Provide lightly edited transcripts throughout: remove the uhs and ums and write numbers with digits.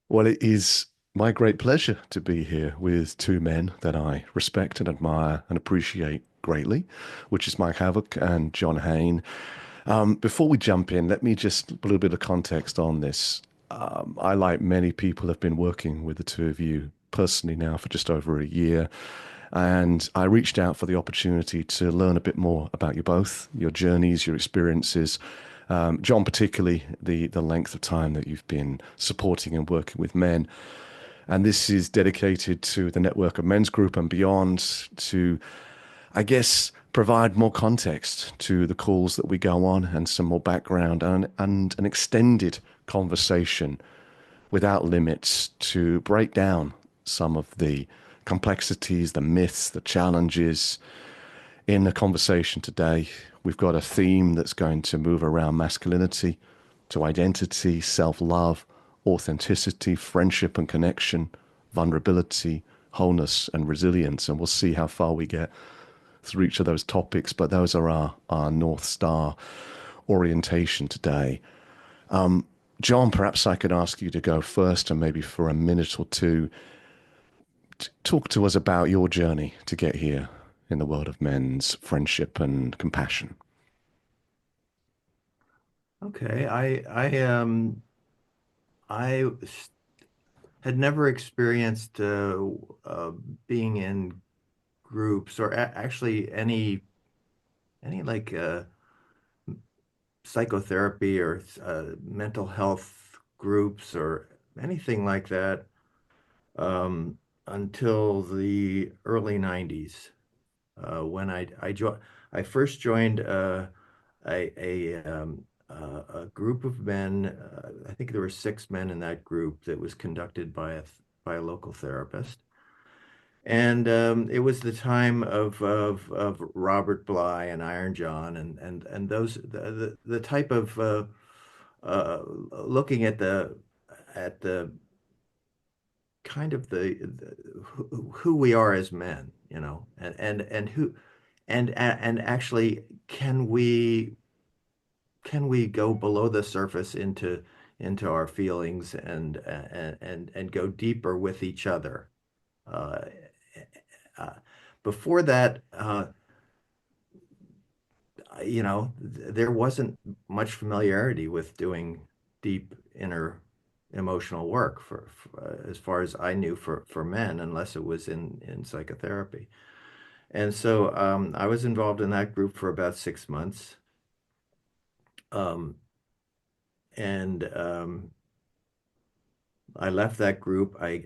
Well, it is my great pleasure to be here with two men that I respect and admire and appreciate greatly, which is Mike Havok and John Hain. Before we jump in, let me just a little bit of context on this. I, like many people, have been working with the two of you personally now for just over a year, and I reached out for the opportunity to learn a bit more about you both, your journeys, your experiences. John, particularly the length of time that you've been supporting and working with men. And this is dedicated to the network of men's group and beyond to, I guess, provide more context to the calls that we go on and some more background and an extended conversation without limits to break down some of the complexities, the myths, the challenges in the conversation today. We've got a theme that's going to move around masculinity to identity, self-love, authenticity, friendship and connection, vulnerability, wholeness and resilience. And we'll see how far we get through each of those topics, but those are our North Star orientation today. John, perhaps I could ask you to go first and maybe for a minute or two, talk to us about your journey to get here in the world of men's friendship and compassion. Okay, I had never experienced uh, being in groups or actually any like psychotherapy or mental health groups or anything like that until the early 90s when I first joined a group of men. I think there were six men in that group that was conducted by a local therapist. And it was the time of Robert Bly and Iron John and those the type of looking at the kind of who we are as men, and who and actually can we go below the surface into our feelings and go deeper with each other. Uh, uh, Before that, there wasn't much familiarity with doing deep inner emotional work as far as I knew for men, unless it was in psychotherapy. And so I was involved in that group for about 6 months. Um, and I left that group. I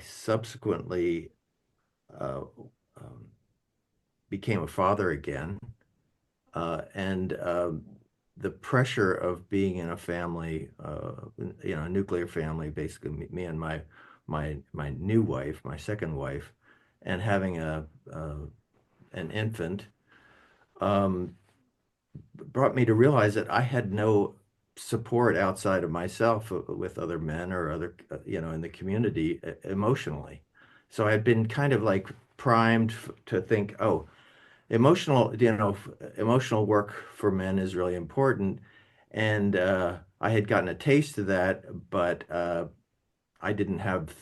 subsequently uh, um, became a father again, and the pressure of being in a family, a nuclear family, basically me and my new wife, my second wife, and having an infant, um, brought me to realize that I had no support outside of myself with other men or other, in the community emotionally. So I had been kind of like primed to think, oh, emotional work for men is really important. And I had gotten a taste of that, but I didn't have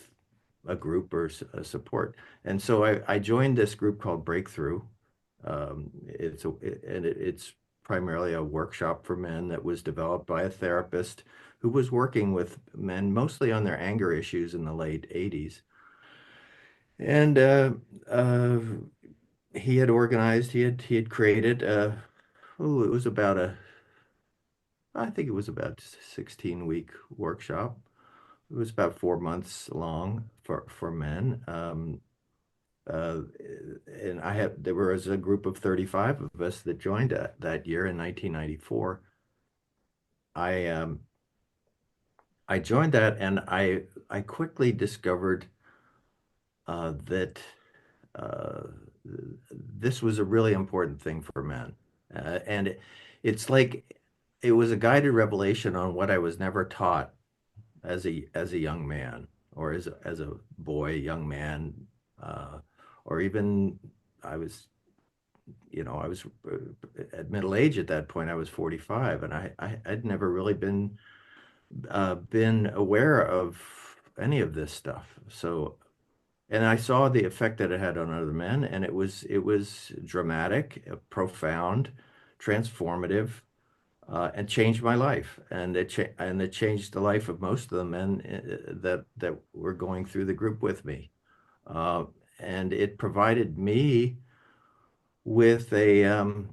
a group or a support. And so I joined this group called Breakthrough. It's primarily a workshop for men that was developed by a therapist who was working with men mostly on their anger issues in the late 80s. And uh, he had created, it was about I think it was about 16-week workshop. It was about 4 months long for men. Uh, and there was a group of 35 of us that joined that year in 1994. I I joined that, and I quickly discovered that uh, this was a really important thing for men, and it's like it was a guided revelation on what I was never taught as a young man, or as a boy, young man, uh, or even I was I was at middle age at that point. I was 45, and I'd never really been. been aware of any of this stuff. So, and I saw the effect that it had on other men, and it was dramatic, profound, transformative, and changed my life. And it changed the life of most of the men that were going through the group with me. Uh, and it provided me with a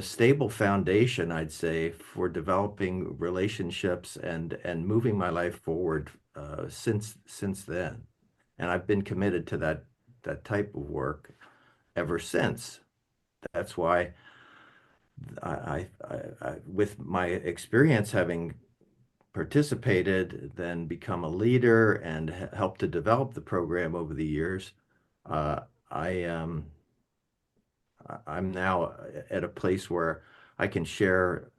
stable foundation, I'd say, for developing relationships and moving my life forward since then. And I've been committed to that type of work ever since. That's why with my experience having participated, then become a leader and helped to develop the program over the years, uh, I I'm now at a place where I can share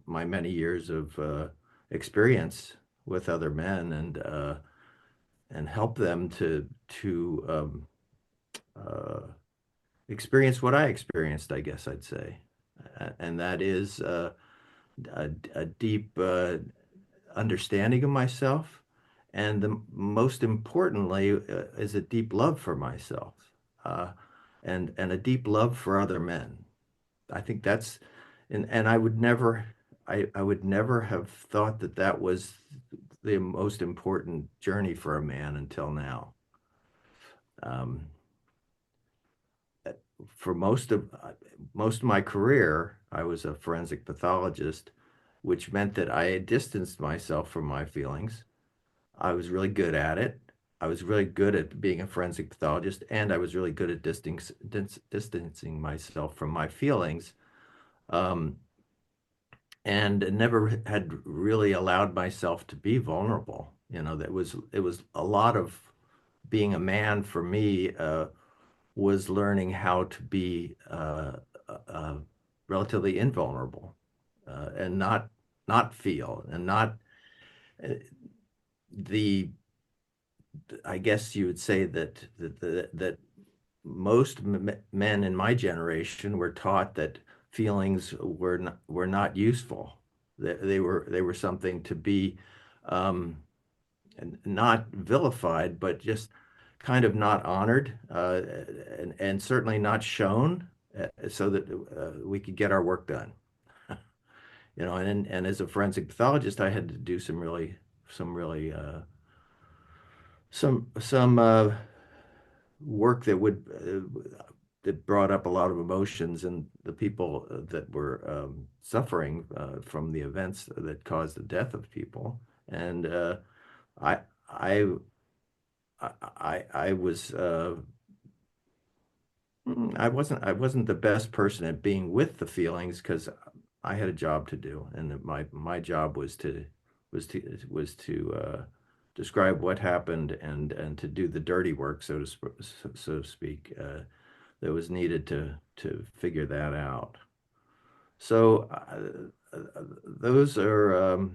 my many years of experience with other men and help them to uh, experience what I experienced, I guess I'd say. And that is a deep understanding of myself, and most importantly is a deep love for myself, uh, and a deep love for other men. I think that's, and I would never have thought that that was the most important journey for a man until now. Um, for most of my career, I was a forensic pathologist, which meant that I distanced myself from my feelings. I was really good at it. I was really good at being a forensic pathologist, and I was really good at distancing myself from my feelings. Um, and never had really allowed myself to be vulnerable. That it was a lot of being a man for me was learning how to be uh, relatively invulnerable and not feel and not uh, the I guess you would say that most men in my generation were taught that feelings were not useful. They were something to be um, not vilified, but just kind of not honored, and certainly not shown, so that we could get our work done. And as a forensic pathologist, I had to do some work that brought up a lot of emotions and the people that were suffering from the events that caused the death of people. And I I I was I wasn't the best person at being with the feelings because I had a job to do, and my job was to describe what happened and to do the dirty work, so to speak, that was needed to figure that out. So those are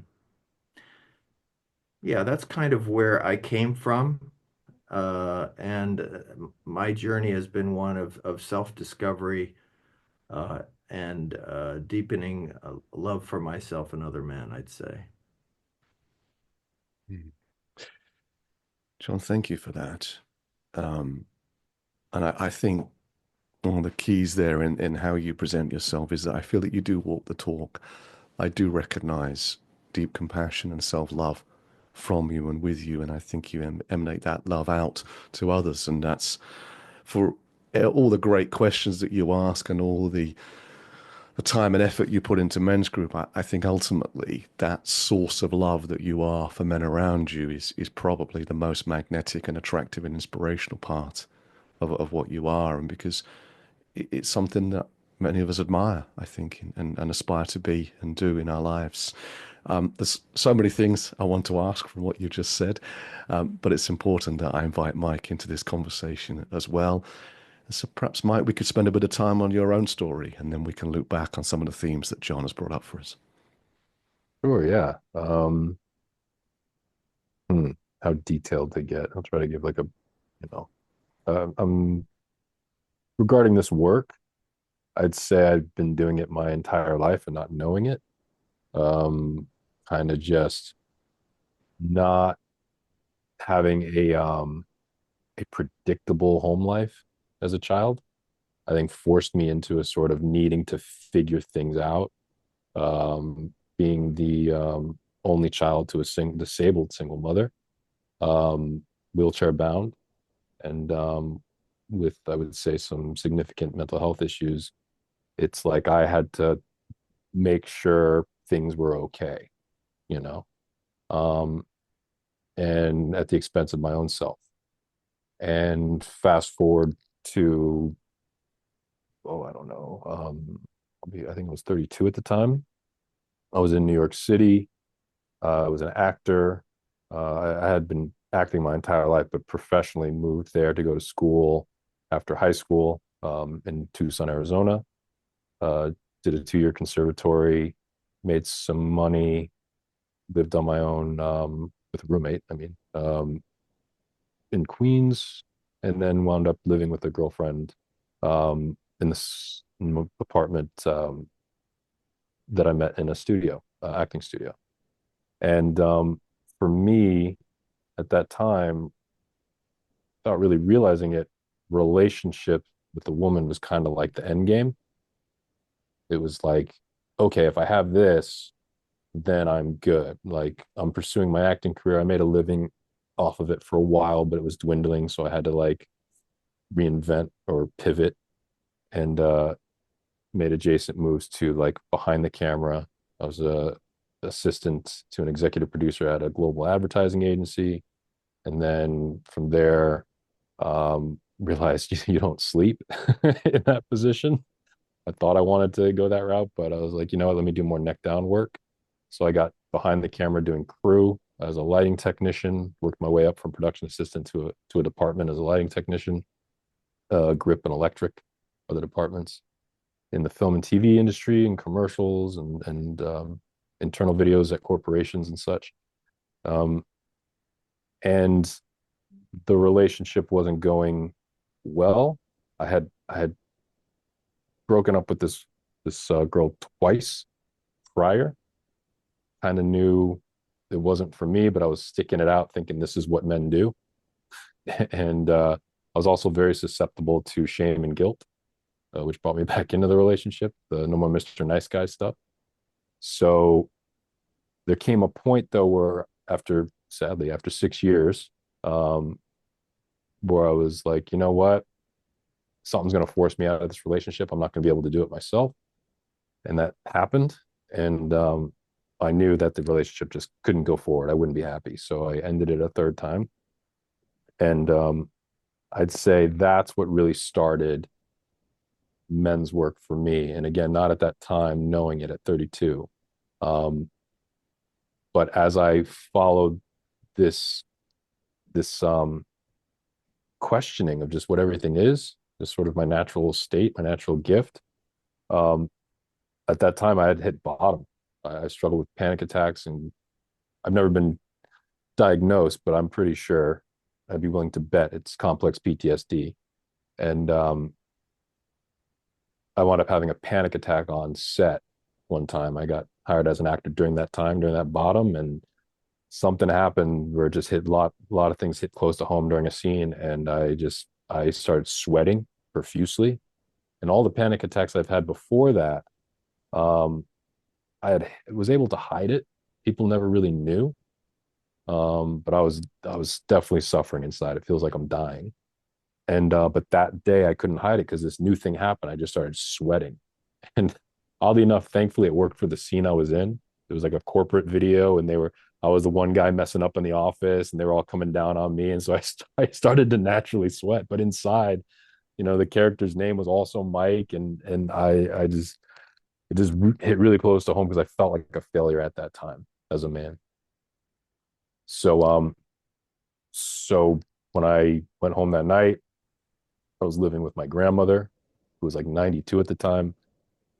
yeah, that's kind of where I came from. And my journey has been one of self-discovery uh, and deepening love for myself and other men, I'd say. Mm. John, thank you for that. Um, and I think one of the keys there in how you present yourself is that I feel that you do walk the talk. I do recognize deep compassion and self-love from you and with you, and I think you emanate that love out to others, and that's for all the great questions that you ask and all the time and effort you put into men's group. I think ultimately that source of love that you are for men around you is probably the most magnetic and attractive and inspirational part of what you are, and because it's something that many of us admire, I think, and aspire to be and do in our lives. There's so many things I want to ask from what you just said, but it's important that I invite Mike into this conversation as well. So perhaps, Mike, we could spend a bit of time on your own story, and then we can look back on some of the themes that John has brought up for us. Sure, yeah. Hmm, how detailed to get. I'll try to give like you know, regarding this work, I'd say I've been doing it my entire life and not knowing it. Um, kind of just not having a predictable home life as a child, I think forced me into a sort of needing to figure things out. Being the only child to a disabled single mother, um, wheelchair bound, and with, I would say, some significant mental health issues. It's like I had to make sure things were okay, you know, um, and at the expense of my own self. And fast forward to, oh, I don't know, I think I was 32 at the time. I was in New York City. I was an actor. I had been acting my entire life, but professionally moved there to go to school after high school in Tucson, Arizona. Uh, did a 2 year conservatory, made some money, lived on my own with a roommate. In Queens, and then wound up living with a girlfriend in this apartment that I met in a studio, acting studio. And for me, at that time, without really realizing it, relationship with a woman was kind of like the end game. It was like, okay, if I have this, then I'm good. Like I'm pursuing my acting career. I made a living off of it for a while, but it was dwindling. So I had to like reinvent or pivot and made adjacent moves to like behind the camera. I was a assistant to an executive producer at a global advertising agency. And then from there, realized you don't sleep in that position. I thought I wanted to go that route, but I was like, you know what, let me do more neck down work. So I got behind the camera doing crew as a lighting technician, worked my way up from production assistant to a department as a lighting technician, grip and electric, other departments in the film and TV industry and commercials and internal videos at corporations and such. Um, and the relationship wasn't going well. I had broken up with this girl twice prior. Kind of knew it wasn't for me, but I was sticking it out, thinking this is what men do. And I was also very susceptible to shame and guilt, which brought me back into the relationship, the no more Mr. Nice Guy stuff. So there came a point though where sadly, after 6 years, um, where I was like, you know what? Something's going to force me out of this relationship. I'm not going to be able to do it myself. And that happened. And I knew that the relationship just couldn't go forward. I wouldn't be happy. So I ended it a third time. And I'd say that's what really started men's work for me. And again, not at that time, knowing it at 32. Um, but as I followed this this questioning of just what everything is, just sort of my natural state, my natural gift. Um, at that time, I had hit bottom. I struggled with panic attacks, and I've never been diagnosed, but I'm pretty sure I'd be willing to bet it's complex PTSD. And I wound up having a panic attack on set one time. I got hired as an actor during that time, during that bottom, and something happened where it just hit a lot of things hit close to home during a scene, and I started sweating profusely. And all the panic attacks I've had before that, um, was able to hide it. People never really knew, but I was definitely suffering inside. It feels like I'm dying. And but that day I couldn't hide it because this new thing happened. I just started sweating, and oddly enough, thankfully it worked for the scene I was in. It was like a corporate video, and I was the one guy messing up in the office, and they were all coming down on me, and so I started to naturally sweat. But inside, the character's name was also Mike, and I just it just hit really close to home because I felt like a failure at that time as a man. So so when I went home that night, I was living with my grandmother, who was like 92 at the time.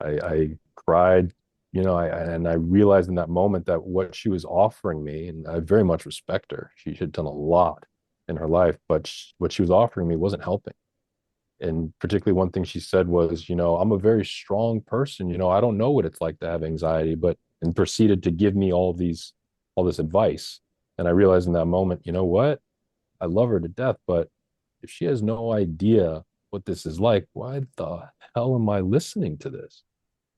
I cried, and I realized in that moment that what she was offering me, and I very much respect her. She had done a lot in her life, but what she was offering me wasn't helping. And particularly one thing she said was, I'm a very strong person. I don't know what it's like to have anxiety, but and proceeded to give me all this advice. And I realized in that moment, you know what? I love her to death, but if she has no idea what this is like, why the hell am I listening to this?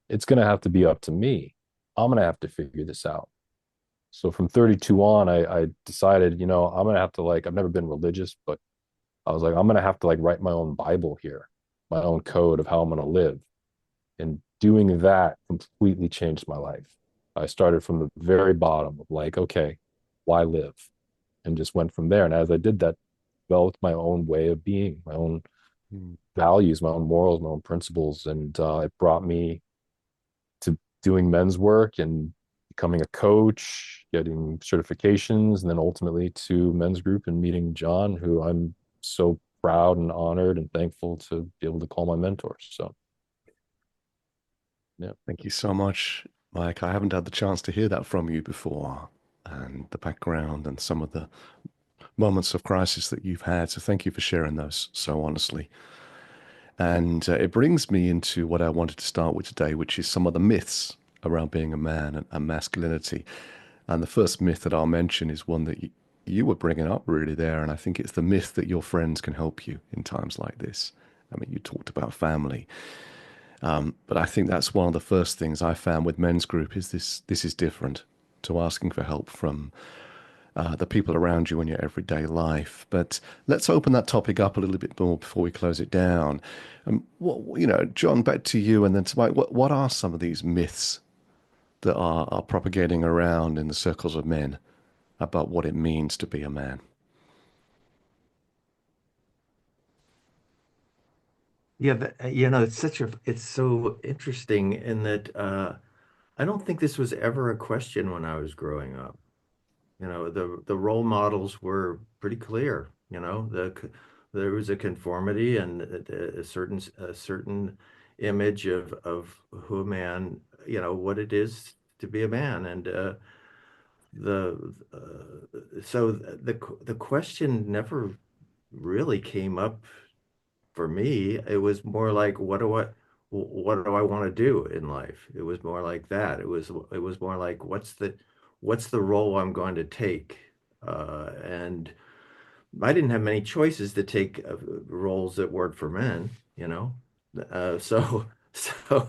It's going to have to be up to me. I'm going to have to figure this out. So from 32 on, I decided, I'm going to have to like, I've never been religious, but I was like, I'm going to have to like write my own Bible here, my own code of how I'm going to live. And doing that completely changed my life. I started from the very bottom of like, okay, why live? And just went from there. And as I did that, developed my own way of being, my own Mm. values, my own morals, my own principles. And it brought me to doing men's work and becoming a coach, getting certifications, and then ultimately to men's group and meeting John, who I'm so proud and honored and thankful to be able to call my mentor. So, yeah. Thank you so much, Mike. I haven't had the chance to hear that from you before, and the background and some of the moments of crisis that you've had. So thank you for sharing those so honestly. And it brings me into what I wanted to start with today, which is some of the myths around being a man and masculinity. And the first myth that I'll mention is one that you were bringing up really there. And I think it's the myth that your friends can help you in times like this. I mean, you talked about family, but I think that's one of the first things I found with men's group is this is different to asking for help from the people around you in your everyday life. But let's open that topic up a little bit more before we close it down. John, back to you, and then to Mike. What are some of these myths that are propagating around in the circles of men about what it means to be a man? Yeah, it's so interesting in that I don't think this was ever a question when I was growing up. The role models were pretty clear. There was a conformity and a certain image of who a man, what it is to be a man, and the so the question never really came up for me. It was more like, what do I want to do in life? It was more like that. It was more like, what's the role I'm going to take? And I didn't have many choices to take roles that weren't for men, you know. So so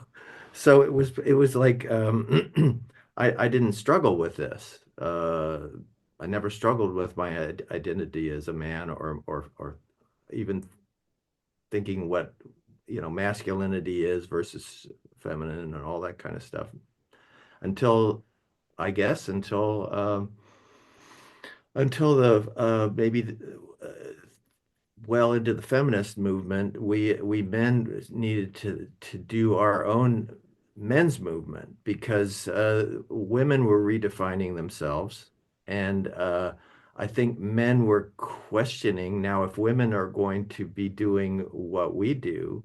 so it was like I didn't struggle with this. I never struggled with my identity as a man, or even thinking what masculinity is versus feminine and all that kind of stuff until I guess until the maybe well into the feminist movement, we men needed to do our own men's movement because women were redefining themselves, and I think men were questioning now if women are going to be doing what we do,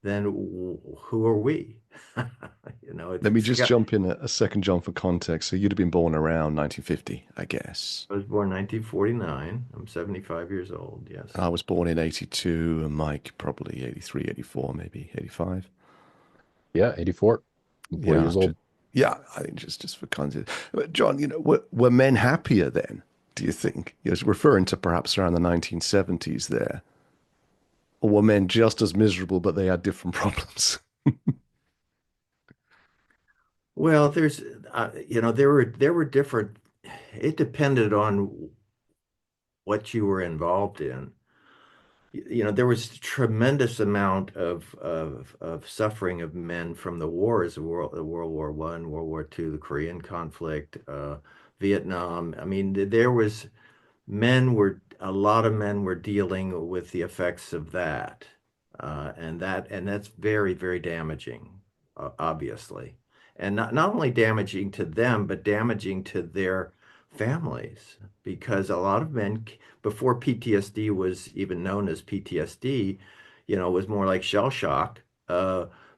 then who are we? Let me It's just got. jump in a second, John, for context. So you'd have been born around 1950, I guess. I was born 1949. I'm 75 years old. Yes. I was born in 82, and Mike probably 83, 84, maybe 85. Yeah, 84. I'm 40 Yeah, years old. yeah. I think just for context, but John, were men happier then? Do you think? Referring to perhaps around the 1970s there, or were men just as miserable, but they had different problems? Well, there were different. It depended on what you were involved in. There was a tremendous amount of suffering of men from the wars, World War I, World War II, the Korean conflict, Vietnam. I mean, a lot of men were dealing with the effects of that, and that's very, very damaging, obviously, and not only damaging to them, but damaging to their families, because a lot of men, before PTSD was even known as PTSD, was more like shell shock.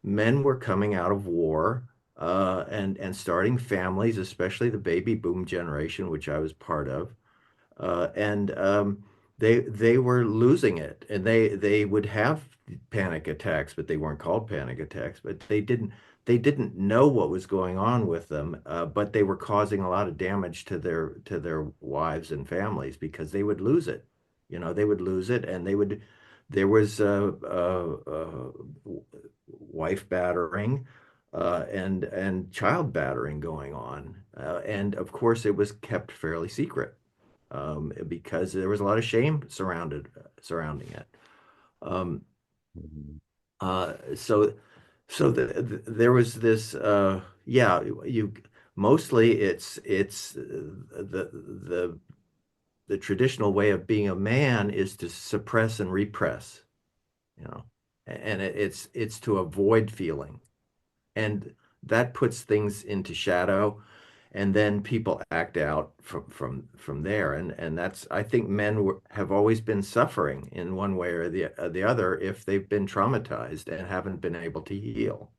Men were coming out of war. And starting families, especially the baby boom generation, which I was part of, and they were losing it, and they would have panic attacks, but they weren't called panic attacks. But they didn't know what was going on with them, but they were causing a lot of damage to their wives and families because they would lose it. They would lose it, and there was wife battering and child battering going on, and of course it was kept fairly secret because there was a lot of shame surrounding it. Um, Mhm. so there was this yeah, you mostly it's the traditional way of being a man is to suppress and repress, you know, and it's to avoid feeling, and that puts things into shadow, and then people act out from there, and that's I think have always been suffering in one way or the other if they've been traumatized and haven't been able to heal,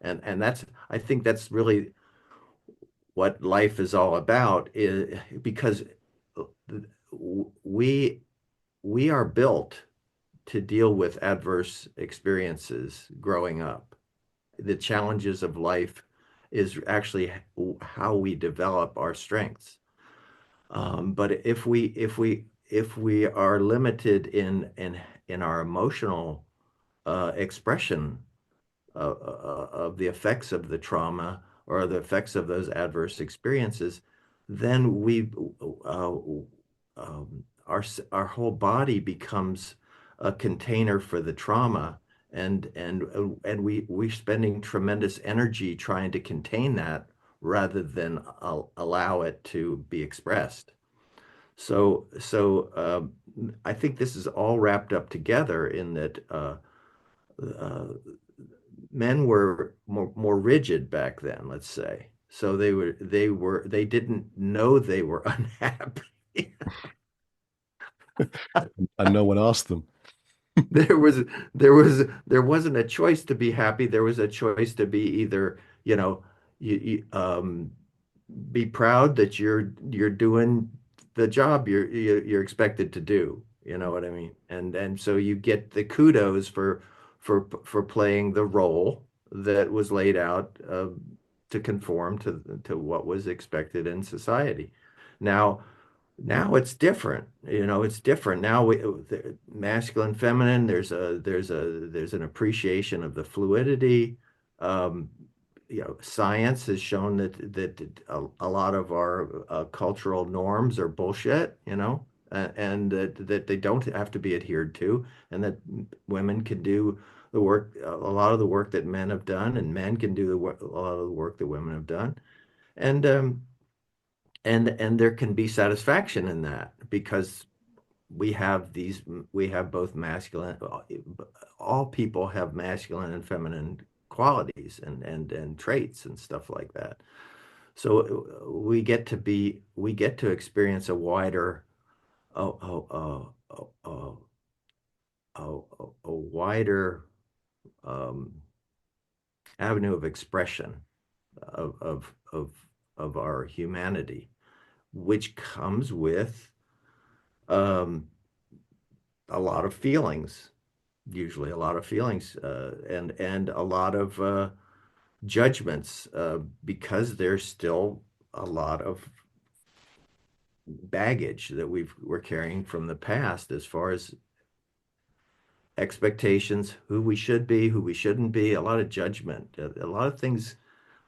and that's I think that's really what life is all about, is because we we are built to deal with adverse experiences growing up. The challenges of life is actually how we develop our strengths. But if we are limited in our emotional expression of the effects of the trauma or the effects of those adverse experiences, then uh, our whole body becomes a container for the trauma, and we're spending tremendous energy trying to contain that rather than allow it to be expressed. I think this is all wrapped up together in that uh, men were more rigid back then, let's say. So they didn't know they were unhappy. And no one asked them. There was there wasn't a choice to be happy. There was a choice to be either, you be proud that you're doing the job you're expected to do. You know what I mean? And so you get the kudos for playing the role that was laid out to conform to what was expected in society. Now, now it's different. It's different. Now masculine, feminine, there's an appreciation of the fluidity. Um, science has shown that a lot of our cultural norms are bullshit, and that they don't have to be adhered to, and that women can do the work, a lot of the work that men have done, and men can do a lot of the work that women have done, and and there can be satisfaction in that because we have both masculine, all people have masculine and feminine qualities and traits and stuff like that. So we get to experience a wider a a a, a, a wider um, avenue of expression of of of of our humanity, which comes with um, a lot of feelings, usually a lot of feelings, and a lot of judgments, because there's still a lot of baggage that we're carrying from the past as far as expectations, who we should be, who we shouldn't be, a lot of judgment. A lot of things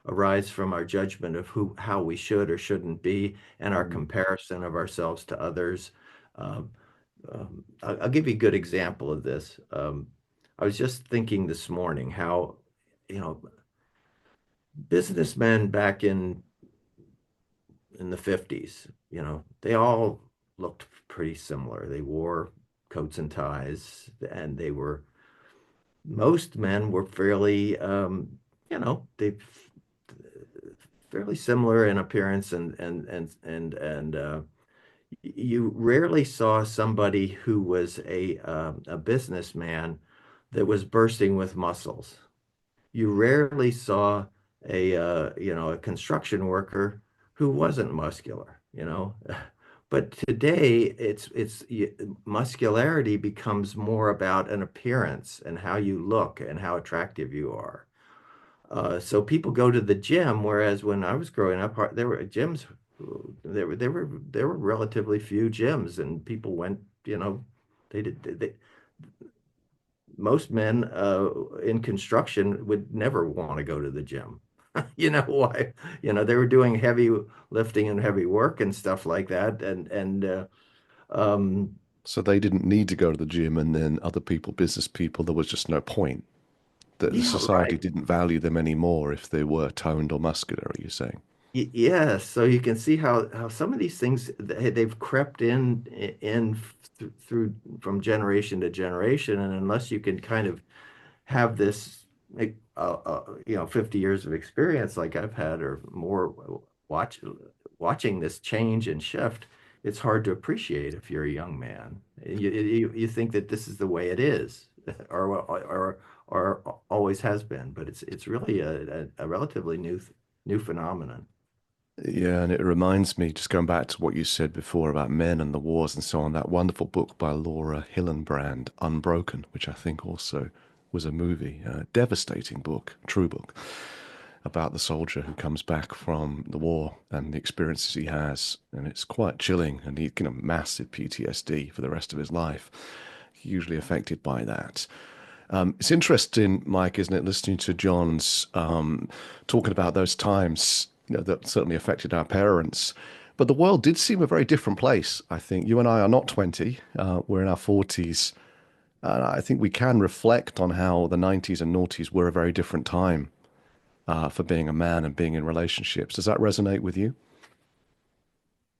arise from our judgment of how we should or shouldn't be, and our Mm. comparison of ourselves to others. Um, I'll give you a good example of this. I was just thinking this morning how, you know, businessmen back in the 50s, they all looked pretty similar. They wore coats and ties, and most men were fairly, they fairly similar in appearance, and you rarely saw somebody who was a businessman that was bursting with muscles. You rarely saw a construction worker who wasn't muscular. But today muscularity becomes more about an appearance and how you look and how attractive you are. So people go to the gym, whereas when I was growing up, there were gyms, there were relatively few gyms, and people went, they did most men in construction would never want to go to the gym. You know why? They were doing heavy lifting and heavy work and stuff like that, and um, So they didn't need to go to the gym, and then other people, business people, there was just no point. That the yeah, society right. didn't value them anymore if they were toned or muscular, are you saying? Yes, so you can see how some of these things they've crept in through from generation to generation, and unless you can kind of have this, like, 50 years of experience like I've had or more, watching this change and shift, it's hard to appreciate if you're a young man. You think that this is the way it is, or always has been, but it's really a relatively new phenomenon. Yeah, and it reminds me, just going back to what you said before about men and the wars and so on, that wonderful book by Laura Hillenbrand, Unbroken, which I think also was a movie, a devastating book, true book, about the soldier who comes back from the war and the experiences he has. And it's quite chilling, and he can have massive PTSD for the rest of his life, hugely affected by that. It's interesting, Mike, isn't it, listening to John's talking about those times, that certainly affected our parents. But the world did seem a very different place. I think you and I are not 20, we're in our 40s. And I think we can reflect on how the 90s and noughties were a very different time for being a man and being in relationships. Does that resonate with you?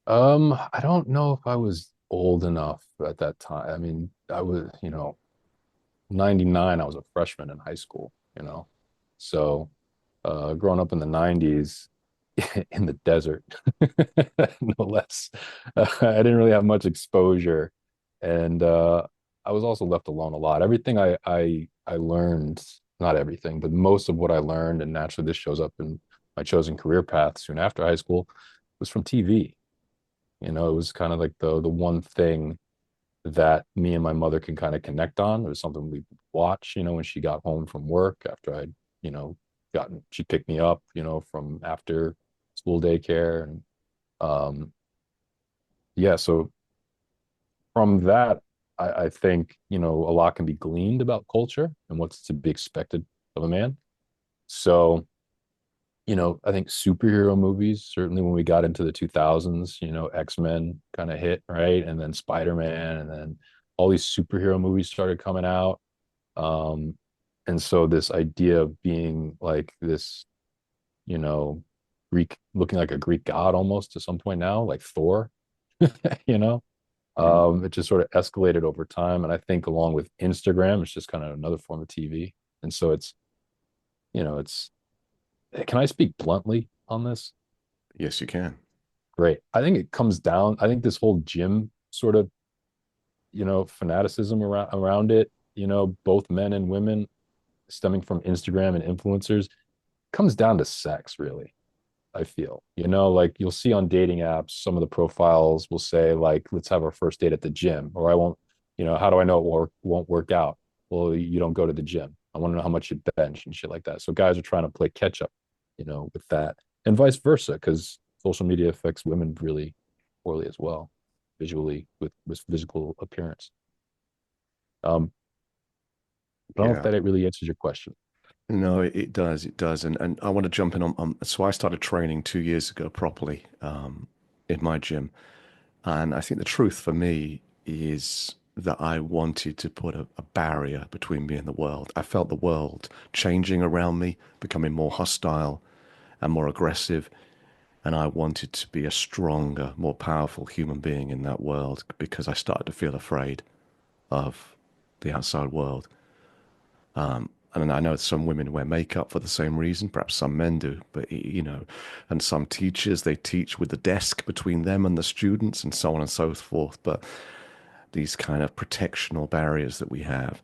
I don't know if I was old enough at that time. I mean, I was, 99, I was a freshman in high school, you know. So, growing up in the 90s in the desert, no less, I didn't really have much exposure. And I was also left alone a lot. Everything I learned, not everything, but most of what I learned, and naturally this shows up in my chosen career path soon after high school, was from TV. It was kind of like the one thing that me and my mother can kind of connect on. It was something we watch, when she got home from work after I'd, gotten she picked me up, from after school daycare. And yeah, so from that, I think, a lot can be gleaned about culture and what's to be expected of a man. So I think superhero movies, certainly when we got into the 2000s, X-Men kind of hit, right? And then Spider-Man, and then all these superhero movies started coming out. Um, and so this idea of being like this, you know, Greek, looking like a Greek god almost to some point now, like Thor, you know, Mm. it just sort of escalated over time. And I think along with Instagram, it's just kind of another form of TV. And so it's, can I speak bluntly on this? Yes, you can. Great. I think it comes down, I think this whole gym sort of, fanaticism around it, both men and women, stemming from Instagram and influencers, comes down to sex, really. I feel, like you'll see on dating apps, some of the profiles will say, like, let's have our first date at the gym, or I won't, how do I know won't work out? Well, you don't go to the gym. I want to know how much you bench and shit like that. So guys are trying to play catch up, with that, and vice versa, because social media affects women really poorly as well, visually with physical appearance. Um, I don't know if Yeah. that really answers your question. No, it does. It does. And I want to jump in so I started training 2 years ago properly in my gym. And I think the truth for me is that I wanted to put a barrier between me and the world. I felt the world changing around me, becoming more hostile and more aggressive. And I wanted to be a stronger, more powerful human being in that world because I started to feel afraid of the outside world. And I know some women wear makeup for the same reason, perhaps some men do, but and some teachers, they teach with the desk between them and the students and so on and so forth. But these kind of protectional barriers that we have.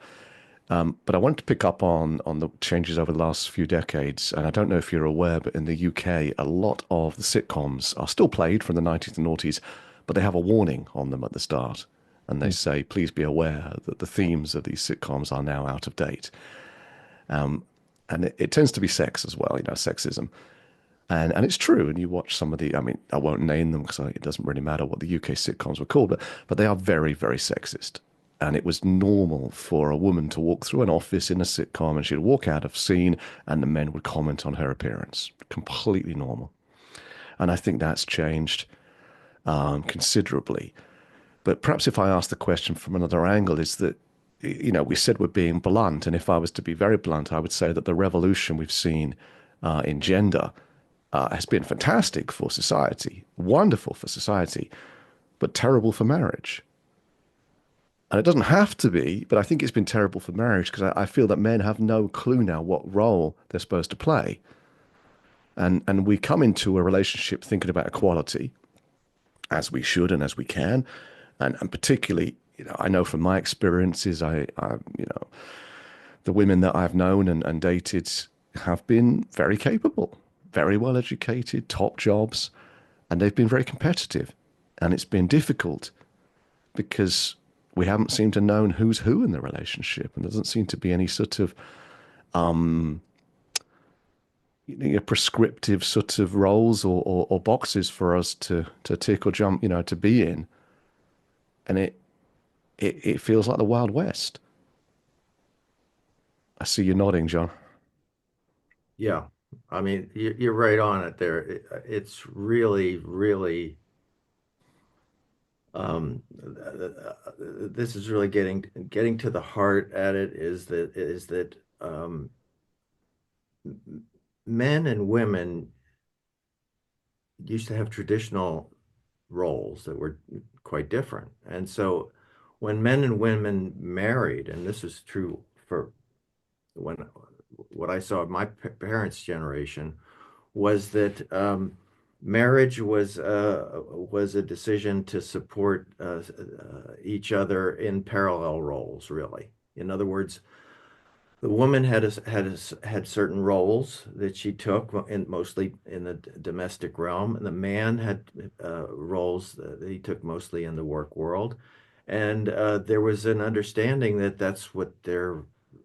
But I wanted to pick up on the changes over the last few decades. And I don't know if you're aware, but in the UK, a lot of the sitcoms are still played from the 90s and noughties, but they have a warning on them at the start. And they Mm. say, please be aware that the themes of these sitcoms are now out of date. And it tends to be sex as well, sexism. And it's true. And you watch some of the, I mean, I won't name them because it doesn't really matter what the UK sitcoms were called, but they are very, very sexist. And it was normal for a woman to walk through an office in a sitcom and she'd walk out of scene and the men would comment on her appearance. Completely normal. And I think that's changed considerably. But perhaps if I ask the question from another angle, is that, we said we're being blunt. And if I was to be very blunt, I would say that the revolution we've seen in gender has been fantastic for society, wonderful for society, but terrible for marriage. And it doesn't have to be, but I think it's been terrible for marriage because I feel that men have no clue now what role they're supposed to play. And we come into a relationship thinking about equality, as we should and as we can. And particularly, I know from my experiences, the women that I've known and dated have been very capable, very well educated, top jobs, and they've been very competitive. And it's been difficult because we haven't seemed to know who's who in the relationship, and there doesn't seem to be any sort of prescriptive sort of roles or boxes for us to tick or jump, to be in. And it feels like the Wild West. I see you nodding, John. Yeah. I mean, you're right on it there. It's really, really, this is really getting to the heart at it is that men and women used to have traditional roles that were quite different. And so when men and women married, and this is true for when what I saw of my parents' generation, was that marriage was a decision to support each other in parallel roles, really. In other words, the woman had certain roles that she took, mostly in the domestic realm, and the man had roles that he took mostly in the work world. And there was an understanding that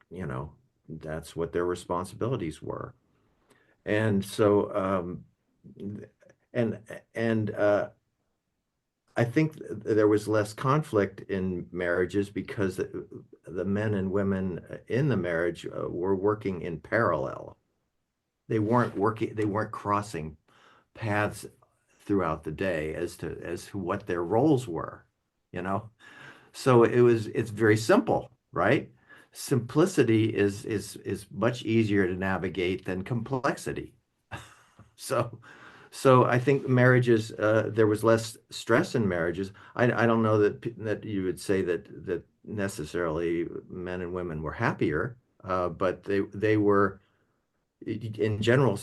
you know, that's what their responsibilities were. And so, and and I think there was less conflict in marriages because the men and women in the marriage were working in parallel. They weren't crossing paths throughout the day as to what their roles were, you know? So it's very simple, right? Simplicity is much easier to navigate than complexity. So, so I think marriages, there was less stress in marriages. I don't know that you would say that necessarily men and women were happier, but they were in general.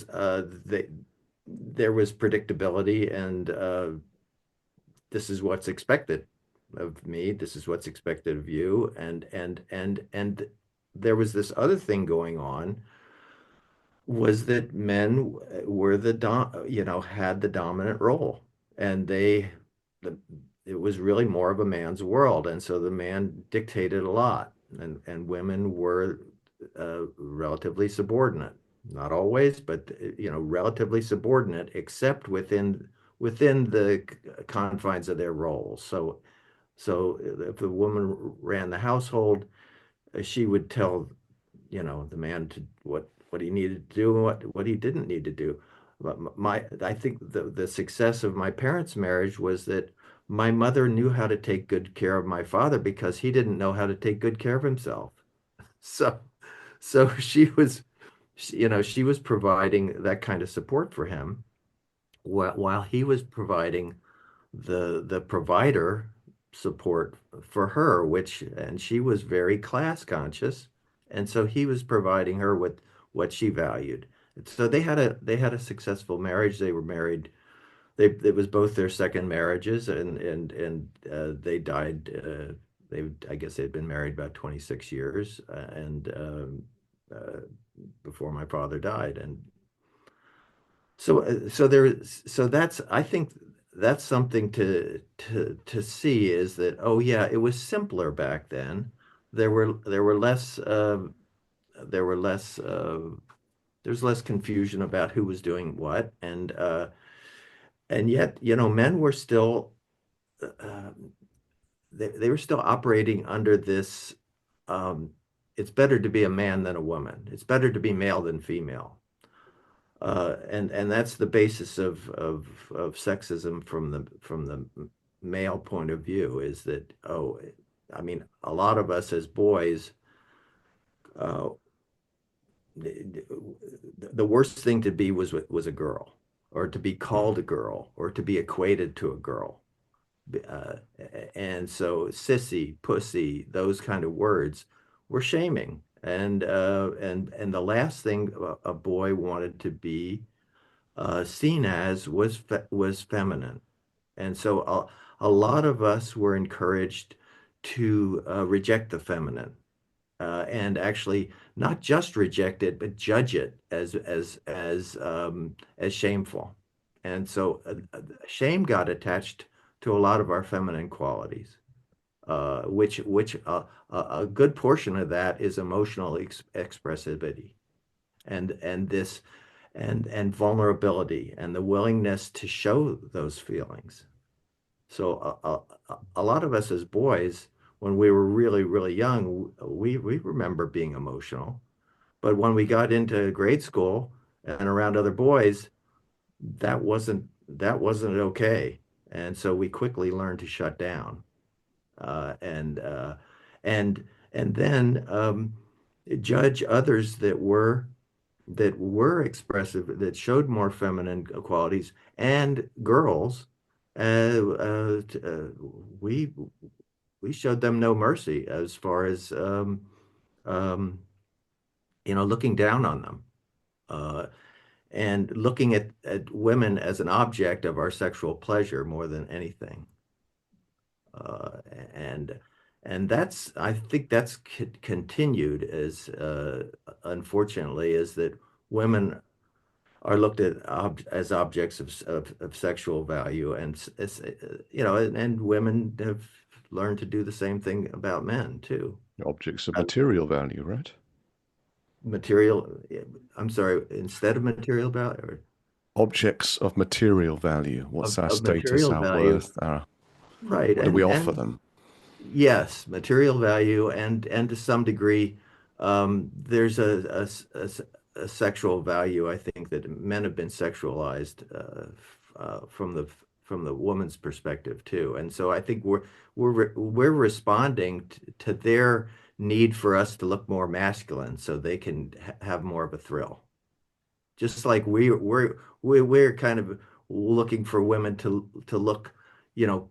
There was predictability, and this is what's expected of me. This is what's expected of you, and there was this other thing going on was that men were had the dominant role, and the, it was really more of a man's world, and so the man dictated a lot, and women were relatively subordinate, not always, but relatively subordinate, except within the confines of their roles. So if the woman ran the household, she would tell the man to what he needed to do and what he didn't need to do. But I think the success of my parents' marriage was that my mother knew how to take good care of my father because he didn't know how to take good care of himself. So so she was providing that kind of support for him while he was providing the provider support for her, and she was very class conscious, and so he was providing her with what she valued. So they had a successful marriage. They were married. It was both their second marriages, and they died. I guess they'd been married about 26 years, and uh, before my father died, and so that's I think that's something to see is that, oh yeah, it was simpler back then. There were less There's less confusion about who was doing what, and yet, you know, men were still uh, they were still operating under this. Um, it's better to be a man than a woman. It's better to be male than female. And that's the basis of sexism from the male point of view is that, oh, I mean, a lot of us as boys, uh, the worst thing to be was a girl, or to be called a girl, or to be equated to a girl. Uh, and so sissy, pussy, those kind of words were shaming. And the last thing a boy wanted to be seen as was feminine. And so a lot of us were encouraged to reject the feminine, and actually not just reject it, but judge it as shameful. And so shame got attached to a lot of our feminine qualities, which a good portion of that is emotional expressivity and this and vulnerability and the willingness to show those feelings. So a lot of us as boys, when we were really, really young, we remember being emotional. But when we got into grade school and around other boys, that wasn't okay. And so we quickly learned to shut down. Uh, and uh, and and then judge others that were expressive, that showed more feminine qualities, and girls, uh, we we showed them no mercy as far as um, looking down on them, uh, and looking at women as an object of our sexual pleasure more than anything. Uh, and and that's I think that's continued as unfortunately is that women are looked at as objects of sexual value, and and women have learned to do the same thing about men too. Objects of Uh, material value, right? Material, I'm sorry, instead of material value, or Objects of material value. What's our of status, material our value, worth, our right? what do we offer And them? yes, material value, and to some degree, there's a sexual value. I think that men have been sexualized from the woman's perspective too, and so I think we're responding to their need for us to look more masculine, so they can have more of a thrill. Just like we're kind of looking for women to look,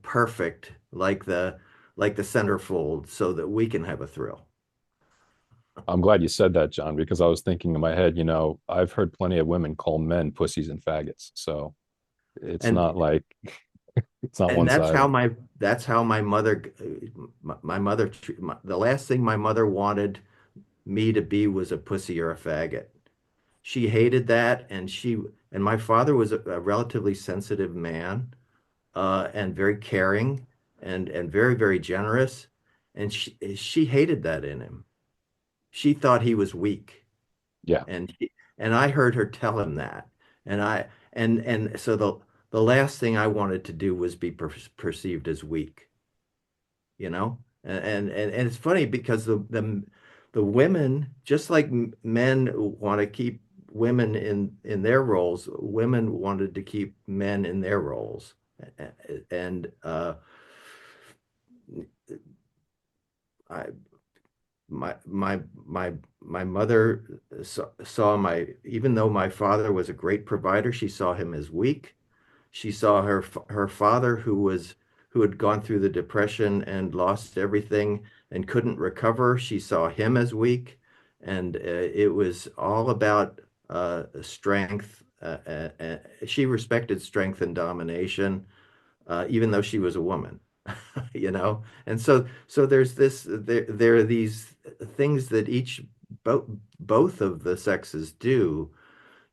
perfect, like the centerfold, so that we can have a thrill. I'm glad you said that, John, because I was thinking in my head, I've heard plenty of women call men pussies and faggots. So it's And not like it's not and one sided. that's how my mother the last thing my mother wanted me to be was a pussy or a faggot. She hated that, and my father was a relatively sensitive man, and very caring, and very, very generous, and she hated that in him. She thought he was weak, Yeah. and I heard her tell him that, and so the last thing I wanted to do was be perceived as weak, and it's funny because the women, just like men want to keep women in their roles, women wanted to keep men in their roles, and I my mother saw even though my father was a great provider, she saw him as weak. She saw her father, who had gone through the depression and lost everything and couldn't recover. She saw him as weak, and it was all about strength. She respected strength and domination, even though she was a woman, And so there are these things that both of the sexes do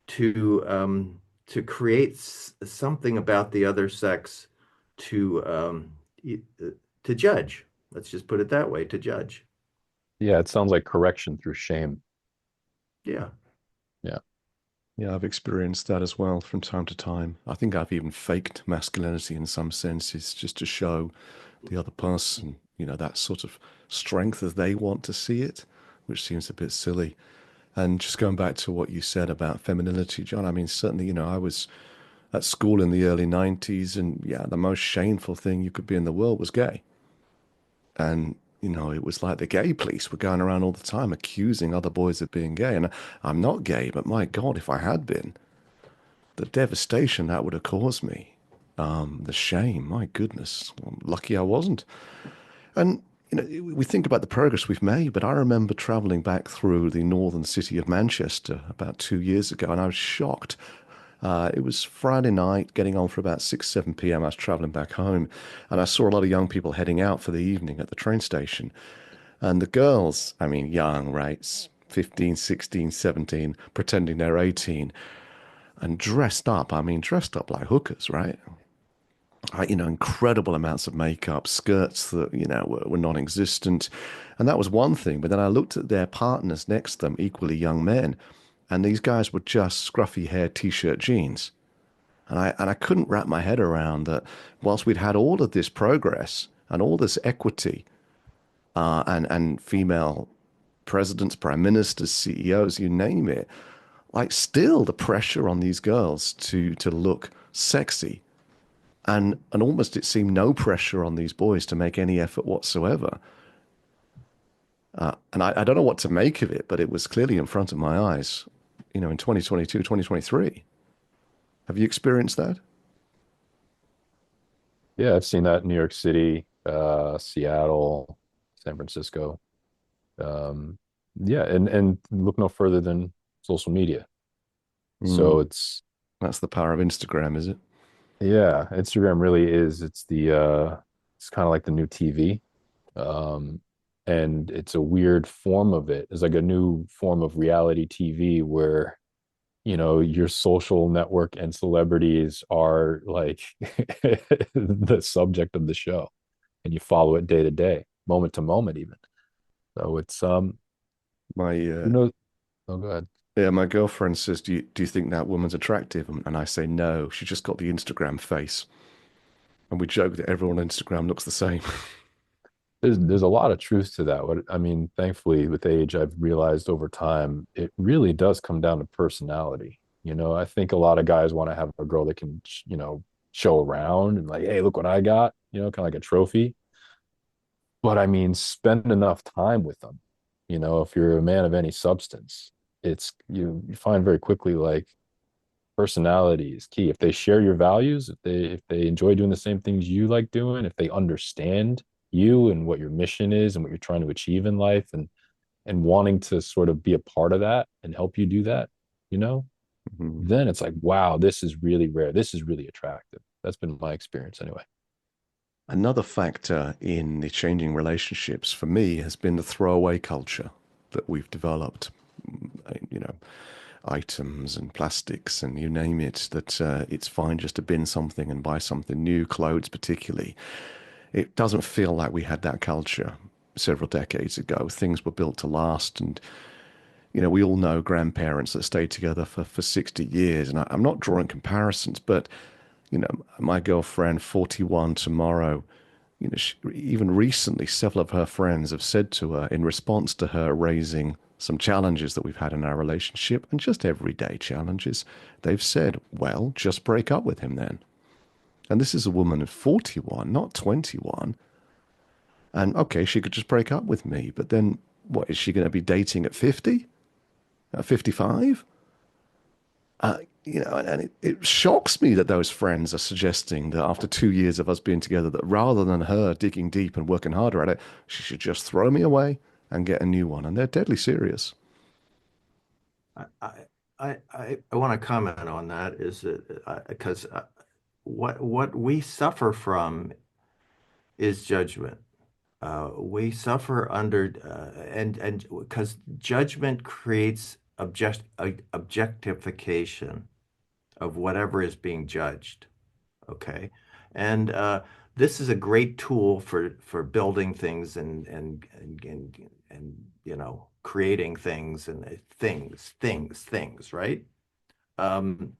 to create something about the other sex to to judge. Let's just put it that way, to judge. Yeah. It sounds like correction through shame. Yeah. Yeah. Yeah, I've experienced that as well from time to time. I think I've even faked masculinity in some senses just to show the other person, that sort of strength as they want to see it, which seems a bit silly. And just going back to what you said about femininity, John, I mean, certainly, I was at school in the early 90s, and yeah, the most shameful thing you could be in the world was gay. And, it was like the gay police were going around all the time accusing other boys of being gay. And I'm not gay, but my God, if I had been, the devastation that would have caused me, the shame, my goodness. I'm lucky I wasn't. And, we think about the progress we've made, but I remember traveling back through the northern city of Manchester about 2 years ago, and I was shocked. It was Friday night, getting on for about 6, 7 p.m. I was traveling back home, and I saw a lot of young people heading out for the evening at the train station. And the girls, I mean, young, right? 15, 16, 17, pretending they're 18, and dressed up. I mean, dressed up like hookers, right? Incredible amounts of makeup, skirts that, were non-existent. And that was one thing. But then I looked at their partners next to them, equally young men, and these guys were just scruffy hair, t-shirt, jeans. And I couldn't wrap my head around that whilst we'd had all of this progress and all this equity, and female presidents, prime ministers, CEOs, you name it, like still the pressure on these girls to look sexy, and almost it seemed no pressure on these boys to make any effort whatsoever. And I don't know what to make of it, but it was clearly in front of my eyes, in 2022, 2023. Have you experienced that? Yeah, I've seen that in New York City, Seattle, San Francisco. Um, yeah, and look no further than social media. So Mm, it's that's the power of Instagram, is it? yeah, Instagram really is. It's kind of like the new TV. Um, and it's a weird form of it. It's like a new form of reality TV where, your social network and celebrities are like the subject of the show, and you follow it day to day, moment to moment even. So it's My who knows? Oh, go ahead. Yeah, my girlfriend says, "Do you think that woman's attractive?" And I say, "No, she just got the Instagram face." And we joke that everyone on Instagram looks the same. There's a lot of truth to that. What I mean, thankfully, with age, I've realized over time it really does come down to personality. I think a lot of guys want to have a girl that can, show around and like, hey, look what I got, kind of like a trophy. But I mean, spend enough time with them. If you're a man of any substance, it's you find very quickly like personality is key. If they share your values, if they enjoy doing the same things you like doing, if they understand you and what your mission is and what you're trying to achieve in life and wanting to sort of be a part of that and help you do that, you know, Mhm. then it's like, wow, this is really rare. This is really attractive. That's been my experience anyway. Another factor in the changing relationships for me has been the throwaway culture that we've developed. You know, items and plastics and you name it, that it's fine just to bin something and buy something new, clothes particularly. It doesn't feel like we had that culture several decades ago. Things were built to last, and we all know grandparents that stayed together for 60 years. And I'm not drawing comparisons, but my girlfriend, 41 tomorrow, even recently, several of her friends have said to her in response to her raising some challenges that we've had in our relationship, and just everyday challenges, they've said, well, just break up with him then. And this is a woman of 41, not 21. And okay, she could just break up with me, but then what, is she going to be dating at 50? At 55? And it shocks me that those friends are suggesting that after 2 years of us being together, that rather than her digging deep and working harder at it, she should just throw me away and get a new one. And they're deadly serious. I I want to comment on that is that because what we suffer from is judgment. We suffer under and because judgment creates objectification of whatever is being judged. Okay, and this is a great tool for building things and creating things and things, right? um,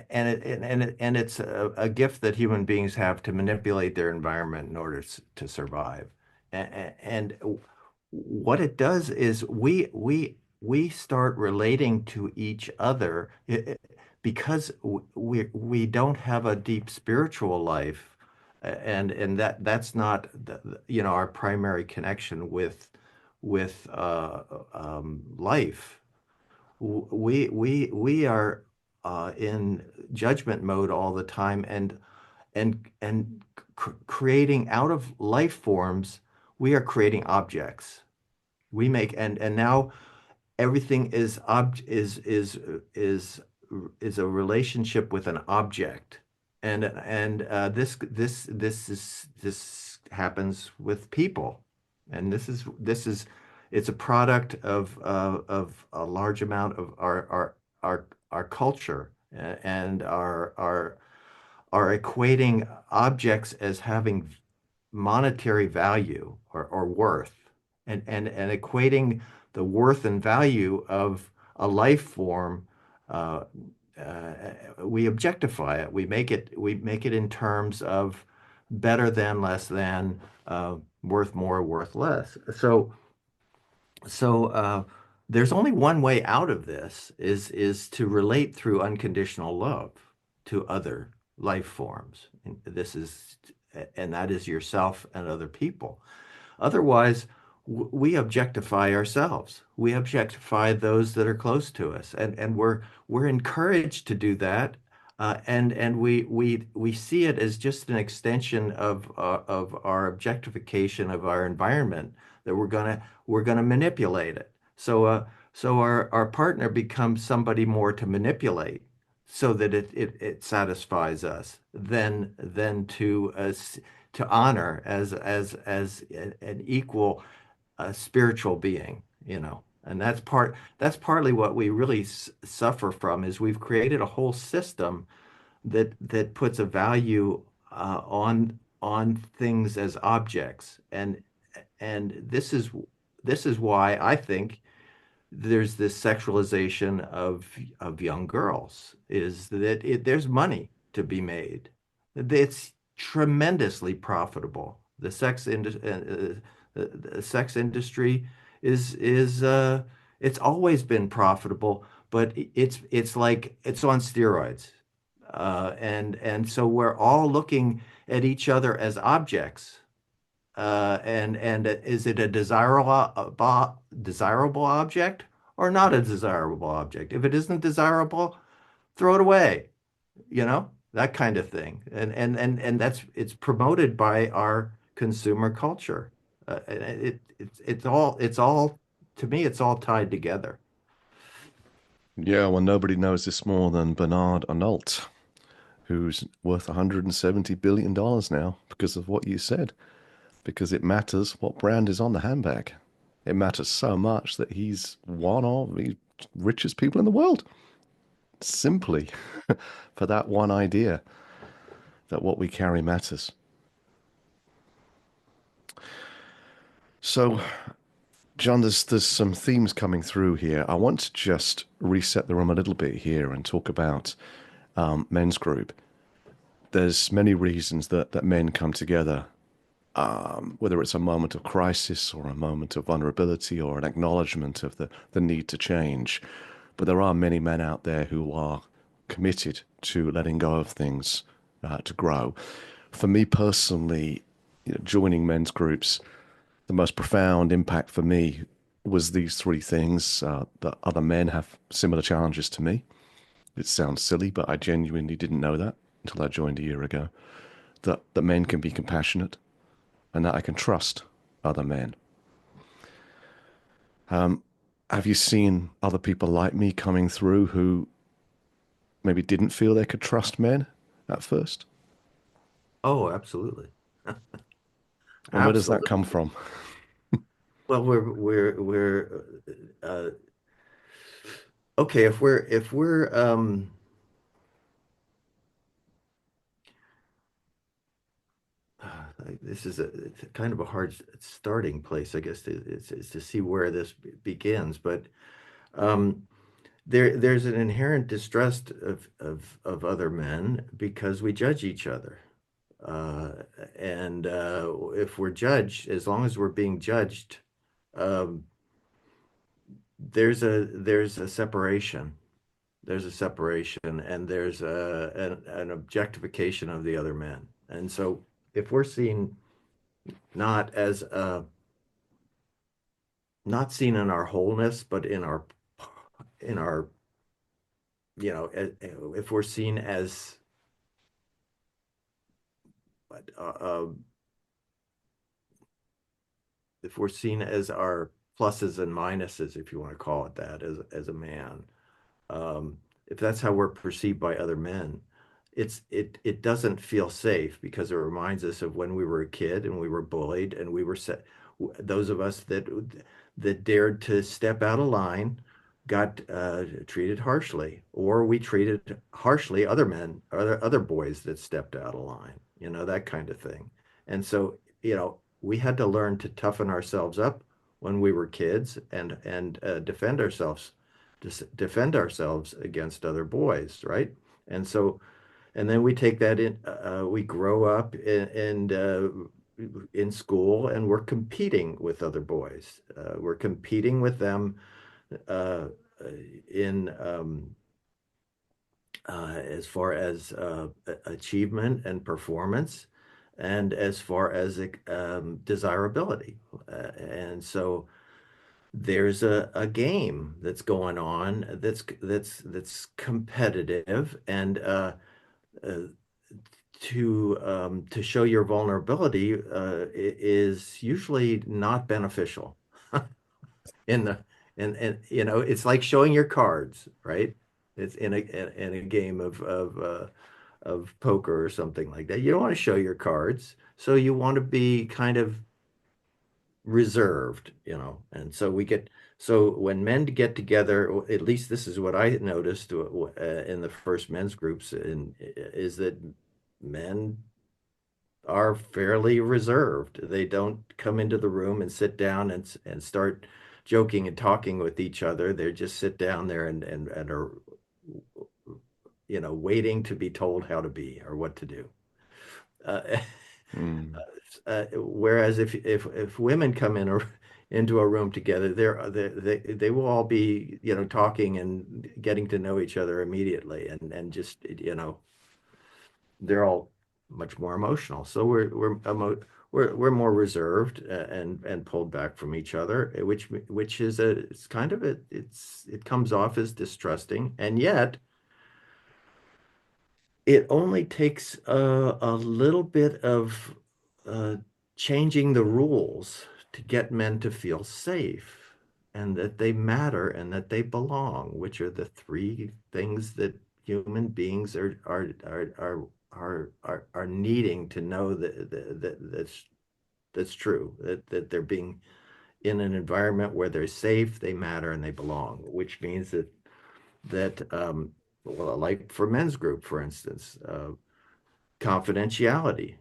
and it's a gift that human beings have to manipulate their environment in order to survive. And what it does is we start relating to each other because we don't have a deep spiritual life, and that's not our primary connection with life. We are in judgment mode all the time, and creating out of life forms, we are creating objects. We make and now everything is a relationship with an object, and this happens with people, and this is it's a product of a large amount of our culture and our equating objects as having monetary value or worth, and equating the worth and value of a life form. Uh, uh, we objectify it. We make it in terms of better than, less than, worth more, worth less. So there's only one way out of this is to relate through unconditional love to other life forms. And that is yourself and other people. Otherwise, we objectify ourselves. We objectify those that are close to us, and we're encouraged to do that. And we see it as just an extension of our objectification of our environment, that we're gonna manipulate it. So our partner becomes somebody more to manipulate, so that it satisfies us, than to honor as an equal spiritual being, And that's partly what we really suffer from, is we've created a whole system that puts a value on things as objects, and this is why I think there's this sexualization of young girls, is that there's money to be made. It's tremendously profitable. The sex industry is it's always been profitable, but it's like it's on steroids. And so we're all looking at each other as objects. And is it a desirable object or not a desirable object? If it isn't desirable, throw it away, that kind of thing. And it's promoted by our consumer culture. It's all to me, it's all tied together. Yeah, well, nobody knows this more than Bernard Arnault, who's worth $170 billion now because of what you said. Because it matters what brand is on the handbag. It matters so much that he's one of the richest people in the world, simply for that one idea that what we carry matters. So, John, there's some themes coming through here. I want to just reset the room a little bit here and talk about men's group. There's many reasons that men come together, whether it's a moment of crisis or a moment of vulnerability or an acknowledgement of the need to change. But there are many men out there who are committed to letting go of things to grow. For me personally, joining men's groups, the most profound impact for me was these three things, that other men have similar challenges to me. It sounds silly, but I genuinely didn't know that until I joined a year ago. That men can be compassionate, and that I can trust other men. Have you seen other people like me coming through who maybe didn't feel they could trust men at first? Oh, absolutely. And where does that come Absolutely. from? Well, we're okay. If we're this is it's kind of a hard starting place, I guess, is to see where this begins. But um, there's an inherent distrust of other men because we judge each other. Uh, and if we're judged, as long as we're being judged, um, there's a separation. There's a separation, and there's an objectification of the other men. And so, if we're seen not as not seen in our wholeness, but in our if we're seen as uh, uh, if we're seen as our pluses and minuses, if you want to call it that, as a man, if that's how we're perceived by other men, it doesn't feel safe because it reminds us of when we were a kid and we were bullied and we were set. Those of us that dared to step out of line got treated harshly, or we treated harshly other men, other boys that stepped out of line, that kind of thing. And so, we had to learn to toughen ourselves up when we were kids and defend ourselves against other boys, right? And so, and then we take that in, we grow up in school and we're competing with other boys. We're competing with them uh, in as far as achievement and performance, and as far as desirability. And so there's a game that's going on that's competitive, and uh, to show your vulnerability is usually not beneficial in the and it's like showing your cards, right? It's in a game of poker or something like that. You don't want to show your cards, so you want to be kind of reserved, and so when men get together, at least this is what I noticed in the first men's groups, is that men are fairly reserved. They don't come into the room and sit down and start joking and talking with each other. They just sit down there and are waiting to be told how to be or what to do. Uh, Mm. whereas if women come into a room together, they will all be talking and getting to know each other immediately, and just they're all much more emotional. So we're more reserved and pulled back from each other, which is it's kind of it comes off as distrusting, and yet it only takes a little bit of uh, changing the rules to get men to feel safe and that they matter and that they belong, which are the three things that human beings are needing to know that's true, that they're being in an environment where they're safe, they matter, and they belong, which means that well, like for men's group, for instance, confidentiality,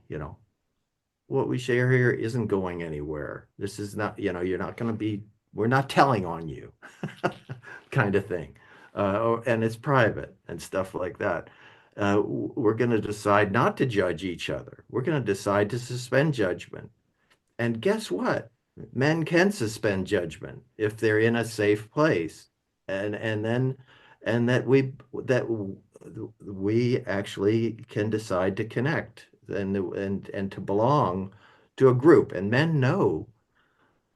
what we share here isn't going anywhere. This is not, you're not going to be, we're not telling on you, kind of thing. And it's private and stuff like that. We're going to decide not to judge each other. We're going to decide to suspend judgment. And guess what? Men can suspend judgment if they're in a safe place. And then and that we actually can decide to connect and to belong to a group. And men know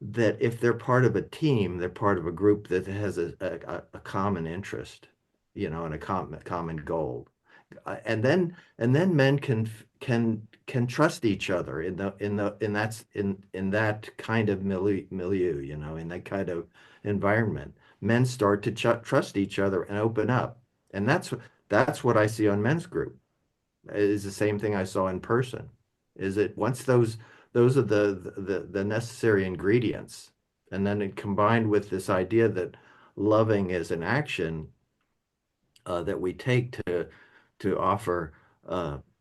that if they're part of a team, they're part of a group that has a common interest, and a common goal. And then men can trust each other in that kind of milieu, in that kind of environment. Men start to trust each other and open up, and that's what I see on men's group. Is the same thing I saw in person. Is that once those are the necessary ingredients, and then it combined with this idea that loving is an action that we take to offer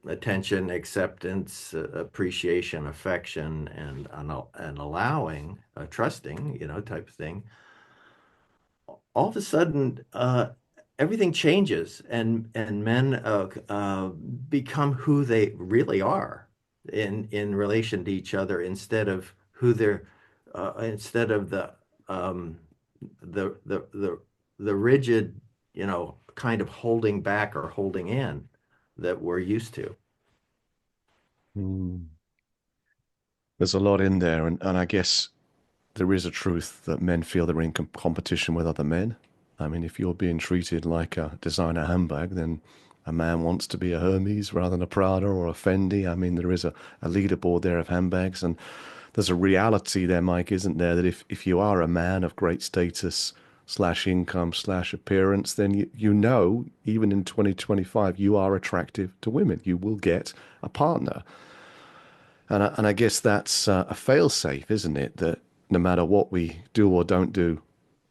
attention, acceptance, appreciation, affection, and allowing, trusting, type of thing. all of a sudden, everything changes, and men become who they really are in relation to each other, instead of who they're instead of um, the the rigid, kind of holding back or holding in that we're used to. Hmm. There's a lot in there, and I guess there is a truth that men feel they're in competition with other men. I mean, if you're being treated like a designer handbag, then a man wants to be a Hermes rather than a Prada or a Fendi. I mean, there is a leaderboard there of handbags, and there's a reality there, Mike, isn't there, that if you are a man of great status slash income slash appearance, then you know, even in 2025, you are attractive to women. You will get a partner. And I guess that's a fail-safe, isn't it? That no matter what we do or don't do,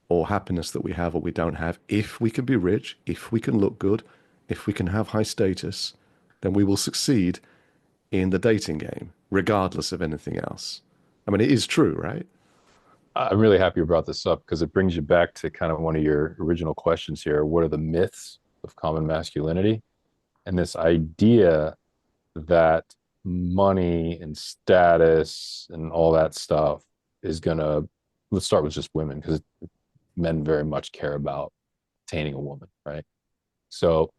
or happiness that we have or we don't have, if we can be rich, if we can look good, if we can have high status, then we will succeed in the dating game, regardless of anything else. I mean, it is true, right? I'm really happy you brought this up because it brings you back to kind of one of your original questions here. What are the myths of common masculinity? And this idea that money and status and all that stuff is gonna, let's start with just women because men very much care about attaining a woman, right? So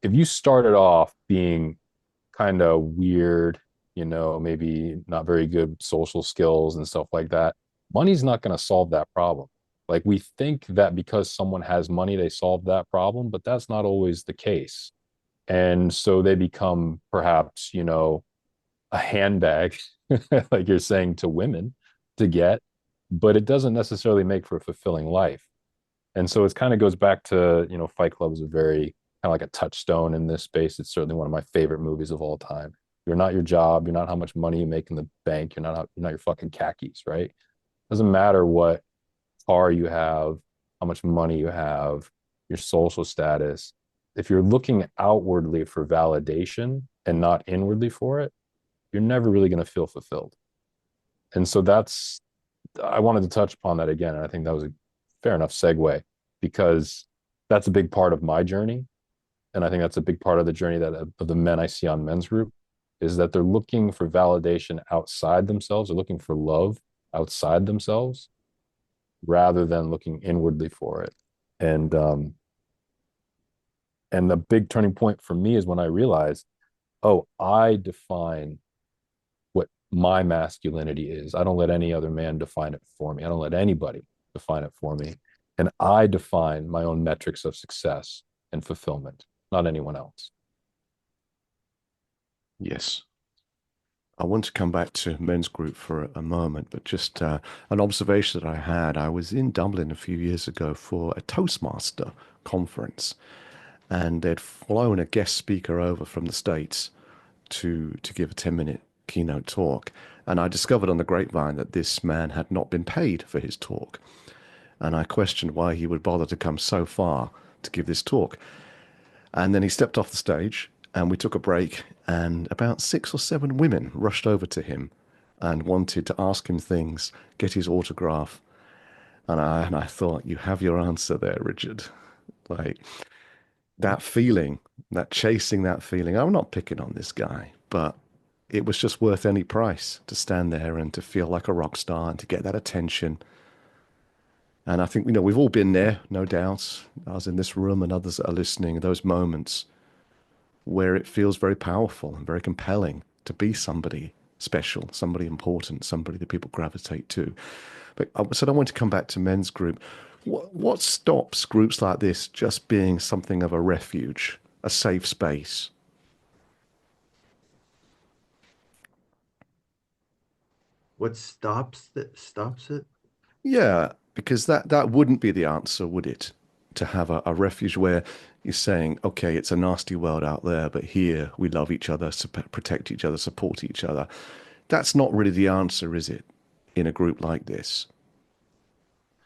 if you started off being kind of weird, maybe not very good social skills and stuff like that, money's not going to solve that problem. Like we think that because someone has money, they solve that problem, but that's not always the case. And so they become perhaps, a handbag, like you're saying to women to get, but it doesn't necessarily make for a fulfilling life. And so it kind of goes back to, Fight Club is a very kind of like a touchstone in this space. It's certainly one of my favorite movies of all time. You're not your job. You're not how much money you make in the bank. You're not your fucking khakis, right? Doesn't matter what car you have, how much money you have, your social status. If you're looking outwardly for validation and not inwardly for it, you're never really going to feel fulfilled. And so I wanted to touch upon that again. And I think that was a fair enough segue because that's a big part of my journey. And I think that's a big part of the journey that of the men I see on men's group is that they're looking for validation outside themselves. They're looking for love outside themselves rather than looking inwardly for it. And and the big turning point for me is when I realized, oh, I define what my masculinity is. I don't let any other man define it for me. I don't let anybody define it for me. And I define my own metrics of success and fulfillment, not anyone else. Yes. I want to come back to men's group for a moment, but just an observation that I had. I was in Dublin a few years ago for a Toastmaster conference, and they'd flown a guest speaker over from the States to give a 10-minute keynote talk. And I discovered on the grapevine that this man had not been paid for his talk. And I questioned why he would bother to come so far to give this talk. And then he stepped off the stage and we took a break, and about 6 or 7 women rushed over to him and wanted to ask him things, get his autograph. And I thought, you have your answer there, Richard. Like that feeling, that chasing that feeling. I'm not picking on this guy, but it was just worth any price to stand there and to feel like a rock star and to get that attention. And I think, we've all been there, no doubt. I was in this room and others that are listening, those moments where it feels very powerful and very compelling to be somebody special, somebody important, somebody that people gravitate to. But I said I want to come back to men's group. What stops groups like this just being something of a refuge, a safe space? What stops it? Yeah, because that wouldn't be the answer, would it? To have a refuge where you're saying, okay, it's a nasty world out there, but here we love each other, protect each other, support each other. That's not really the answer, is it? In a group like this,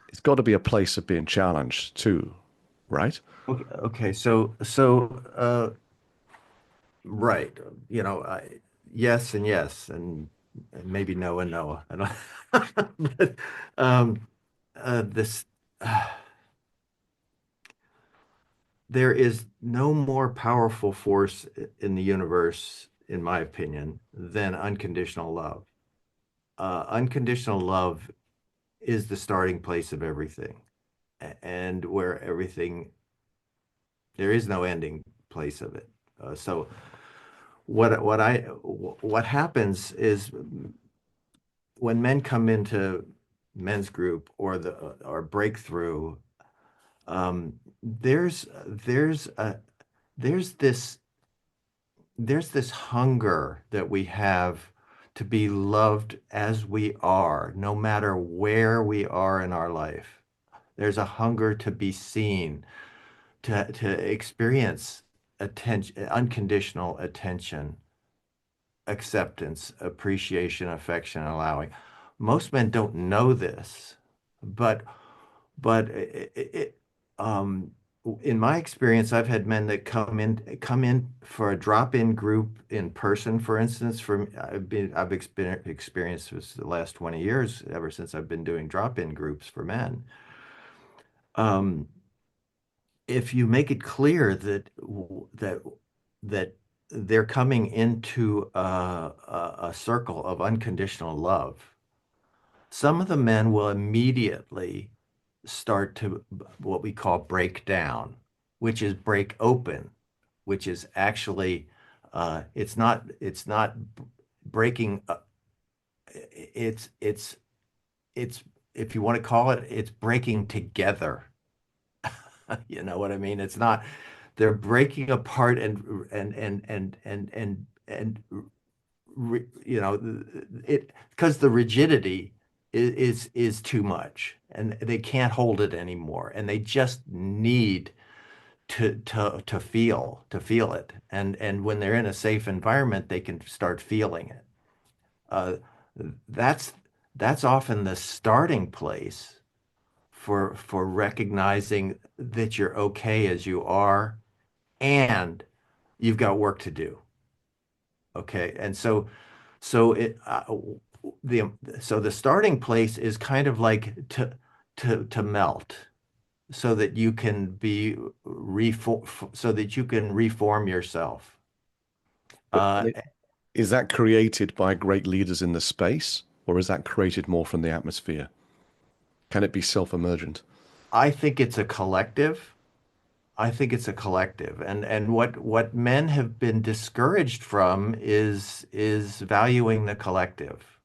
it's got to be a place of being challenged too, right? Okay, right, yes and yes, and maybe no and no. I don't, but um, this. there is no more powerful force in the universe, in my opinion, than unconditional love. Unconditional love is the starting place of everything, and where everything, there is no ending place of it. So what happens is when men come into men's group or breakthrough, there's a there's this there's this hunger that we have to be loved as we are, no matter where we are in our life. There's a hunger to be seen, to experience attention, unconditional attention, acceptance, appreciation, affection, allowing. Most men don't know this, but um, in my experience, I've had men that come in for a drop-in group in person, for instance. I've experienced this the last 20 years, ever since I've been doing drop-in groups for men. Um, if you make it clear that they're coming into a circle of unconditional love, some of the men will immediately start to what we call break down, which is break open, which is actually it's not breaking. It's if you want to call it, it's breaking together. You know what I mean? It's not, they're breaking apart and it, because the rigidity is too much and they can't hold it anymore and they just need to feel it, and when they're in a safe environment they can start feeling it. uh, that's that's often the starting place for recognizing that you're okay as you are and you've got work to do. Okay. And so it the so the starting place is kind of like to melt so that you can be reform so that you can reform yourself. But Uh, is that created by great leaders in the space, or is that created more from the atmosphere? Can it be self-emergent? I think it's a collective. I think it's a collective. And what men have been discouraged from is valuing the collective.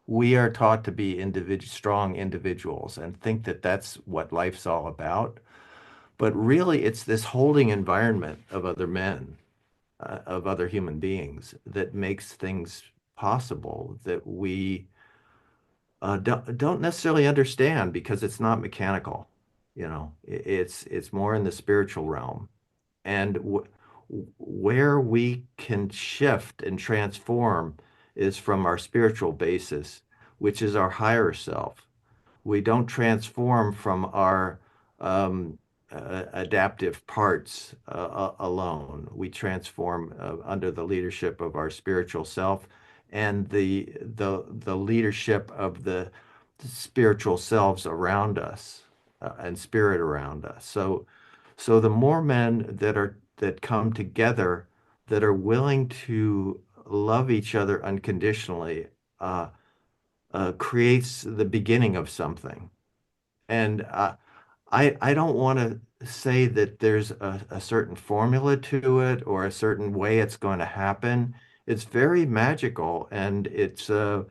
We are taught to be strong individuals and think that that's what life's all about. But really, it's this holding environment of other men, of other human beings, that makes things possible that we don't necessarily understand because it's not mechanical. It's more in the spiritual realm, and where we can shift and transform is from our spiritual basis, which is our higher self. We don't transform from our adaptive parts alone. We transform under the leadership of our spiritual self and the leadership of the spiritual selves around us and spirit around us. So the more men that come together that are willing to love each other unconditionally, creates the beginning of something. And I don't want to say that there's a certain formula to it or a certain way it's going to happen. It's very magical, and it's um,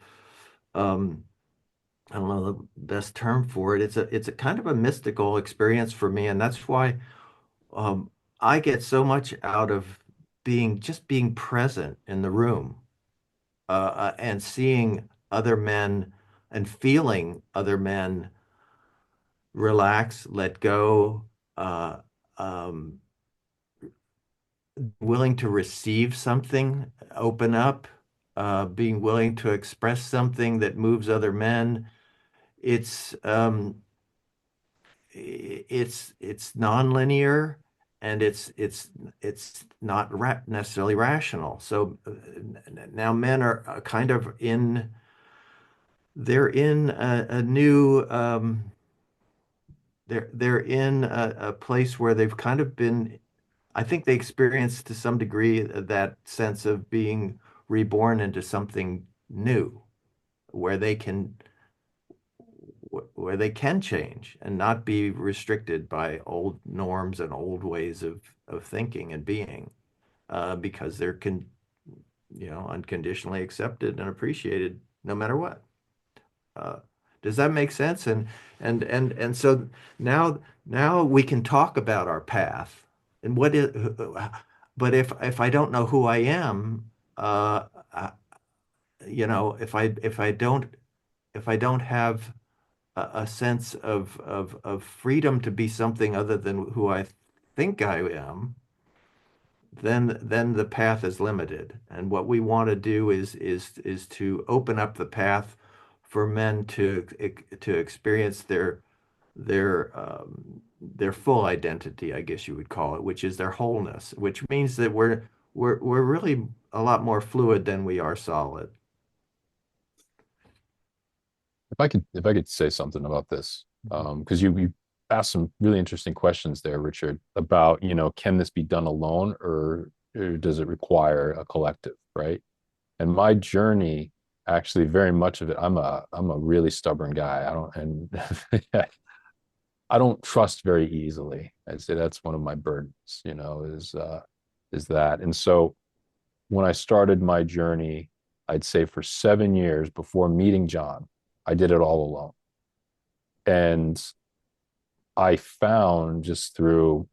I don't know the best term for it. It's a kind of a mystical experience for me, and that's why um, I get so much out of being present in the room, and seeing other men and feeling other men relax, let go, uh, um, willing to receive something, open up, being willing to express something that moves other men. It's it's nonlinear, and it's not necessarily rational. So now men are kind of they're in a new they're in a place where they've kind of been, I think they experience to some degree that sense of being reborn into something new, where they can where they can change and not be restricted by old norms and old ways of thinking and being, because they're unconditionally accepted and appreciated no matter what. Uh, does that make sense? And so now we can talk about our path and what is, but if I don't know who I am, uh, if I don't have a sense of freedom to be something other than who I think I am, then the path is limited. And what we want to do is to open up the path for men to experience their full identity, I guess you would call it, which is their wholeness, which means that we're really a lot more fluid than we are solid. If I could say something about this, because you asked some really interesting questions there, Richard, about, can this be done alone, or does it require a collective, right? And my journey, actually, very much of it, I'm a really stubborn guy. I don't trust very easily. I'd say that's one of my burdens, is that. And so when I started my journey, I'd say for 7 years before meeting John, I did it all alone. And I found, just through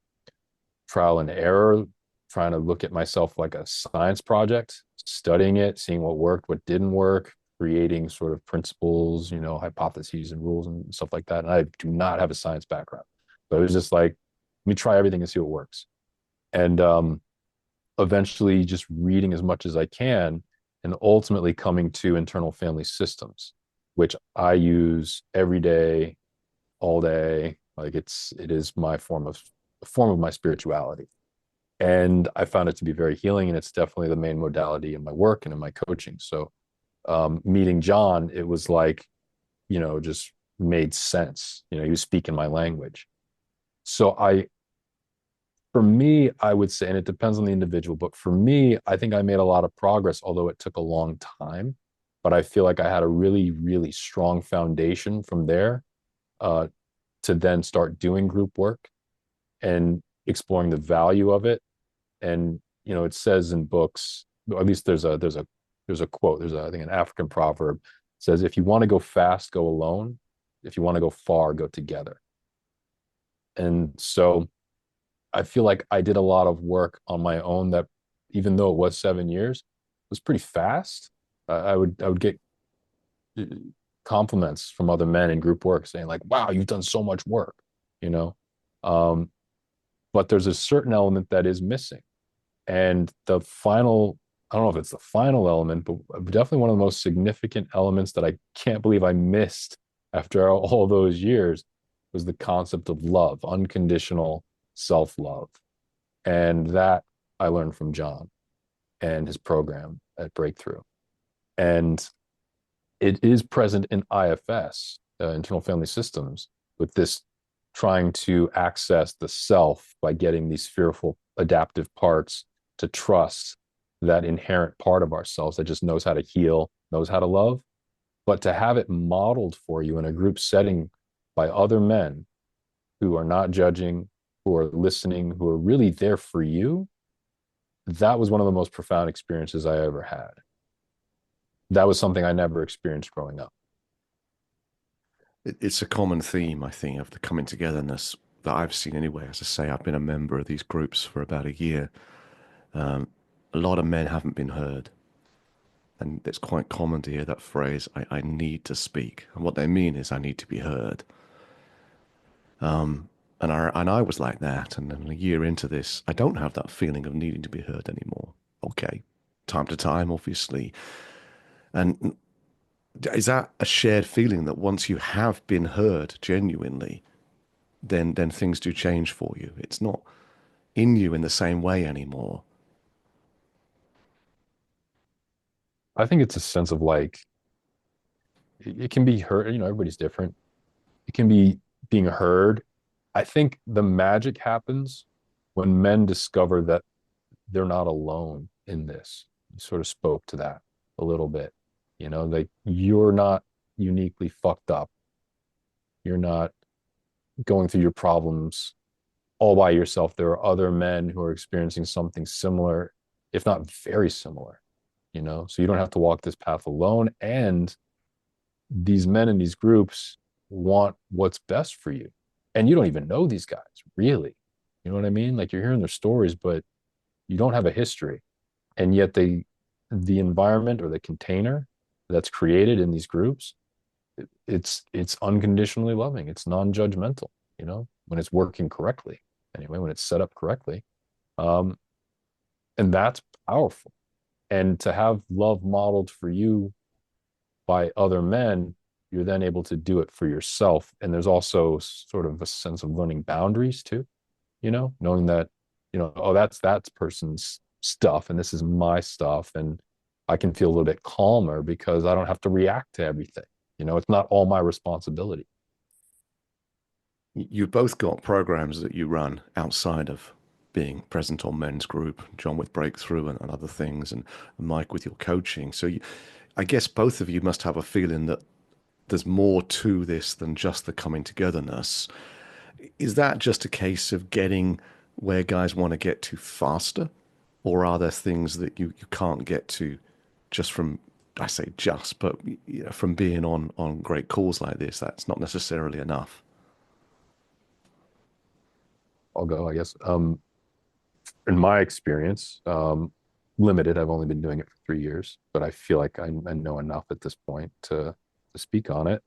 trial and error, trying to look at myself like a science project, studying it, seeing what worked, what didn't work, creating sort of principles, hypotheses and rules and stuff like that. And I do not have a science background, but it was just like, let me try everything and see what works. And eventually just reading as much as I can, and ultimately coming to internal family systems, which I use every day, all day. Like it is my form of my spirituality. And I found it to be very healing, and it's definitely the main modality in my work and in my coaching. So meeting John, it was like, just made sense. He was speaking my language. So for me, I would say, and it depends on the individual, but for me, I think I made a lot of progress, although it took a long time. But I feel like I had a really, really strong foundation from there, uh, to then start doing group work and exploring the value of it. And it says in books, or at least there's a quote. I think, an African proverb says, "If you want to go fast, go alone. If you want to go far, go together." And so I feel like I did a lot of work on my own that, even though it was 7 years, was pretty fast. I would get uh, compliments from other men in group work saying like, "Wow, you've done so much work," you know. Um, but there's a certain element that is missing, and the final. I don't know if it's the final element, but definitely one of the most significant elements that I can't believe I missed after all those years was the concept of love, unconditional self-love. And that I learned from John and his program at Breakthrough. And it is present in IFS, internal family systems, with this trying to access the self by getting these fearful adaptive parts to trust that inherent part of ourselves that just knows how to heal, knows how to love. But to have it modeled for you in a group setting by other men who are not judging, who are listening, who are really there for you, that was one of the most profound experiences I ever had. That was something I never experienced growing up. It's a common theme, I think, of the coming togetherness that I've seen anyway. As I say, I've been a member of these groups for about a year. Um, a lot of men haven't been heard. And it's quite common to hear that phrase, I need to speak. And what they mean is, I need to be heard. And I was like that. And then a year into this, I don't have that feeling of needing to be heard anymore. Okay, time to time, obviously. And is that a shared feeling that once you have been heard genuinely, then things do change for you? It's not in you in the same way anymore. I think it's a sense of like, it can be heard, everybody's different. It can be being heard I think the magic happens when men discover that they're not alone in this. You sort of spoke to that a little bit. Like you're not uniquely fucked up. You're not going through your problems all by yourself. There are other men who are experiencing something similar, if not very similar, So you don't have to walk this path alone. And these men in these groups want what's best for you. And you don't even know these guys, really. You know what I mean? Like you're hearing their stories, but you don't have a history. And yet the environment or the container that's created in these groups, it's unconditionally loving. It's non-judgmental, when it's working correctly. Anyway, when it's set up correctly. Um, and that's powerful. And to have love modeled for you by other men, you're then able to do it for yourself. And there's also sort of a sense of learning boundaries too, knowing that, oh, that's that person's stuff and this is my stuff. And I can feel a little bit calmer because I don't have to react to everything. It's not all my responsibility. You've both got programs that you run outside of being present on men's group, John with Breakthrough and other things, and Mike with your coaching. So I guess both of you must have a feeling that there's more to this than just the coming togetherness. Is that just a case of getting where guys want to get to faster? Or are there things that you can't get to just from, I say just, but from being on great calls like this? That's not necessarily enough. I'll go, I guess. In my experience, limited. I've only been doing it for 3 years, but I feel like I know enough at this point to speak on it.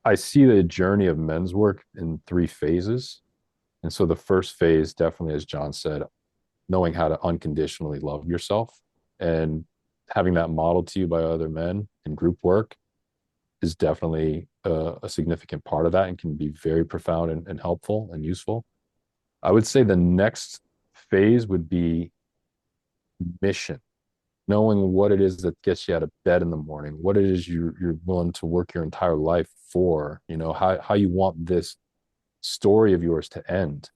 I see the journey of men's work in 3 phases. And so the first phase, definitely, as John said, knowing how to unconditionally love yourself and having that modeled to you by other men in group work is definitely a significant part of that and can be very profound and helpful and useful. I would say the next phase would be mission, knowing what it is that gets you out of bed in the morning, what it is you're willing to work your entire life for, how you want this story of yours to end,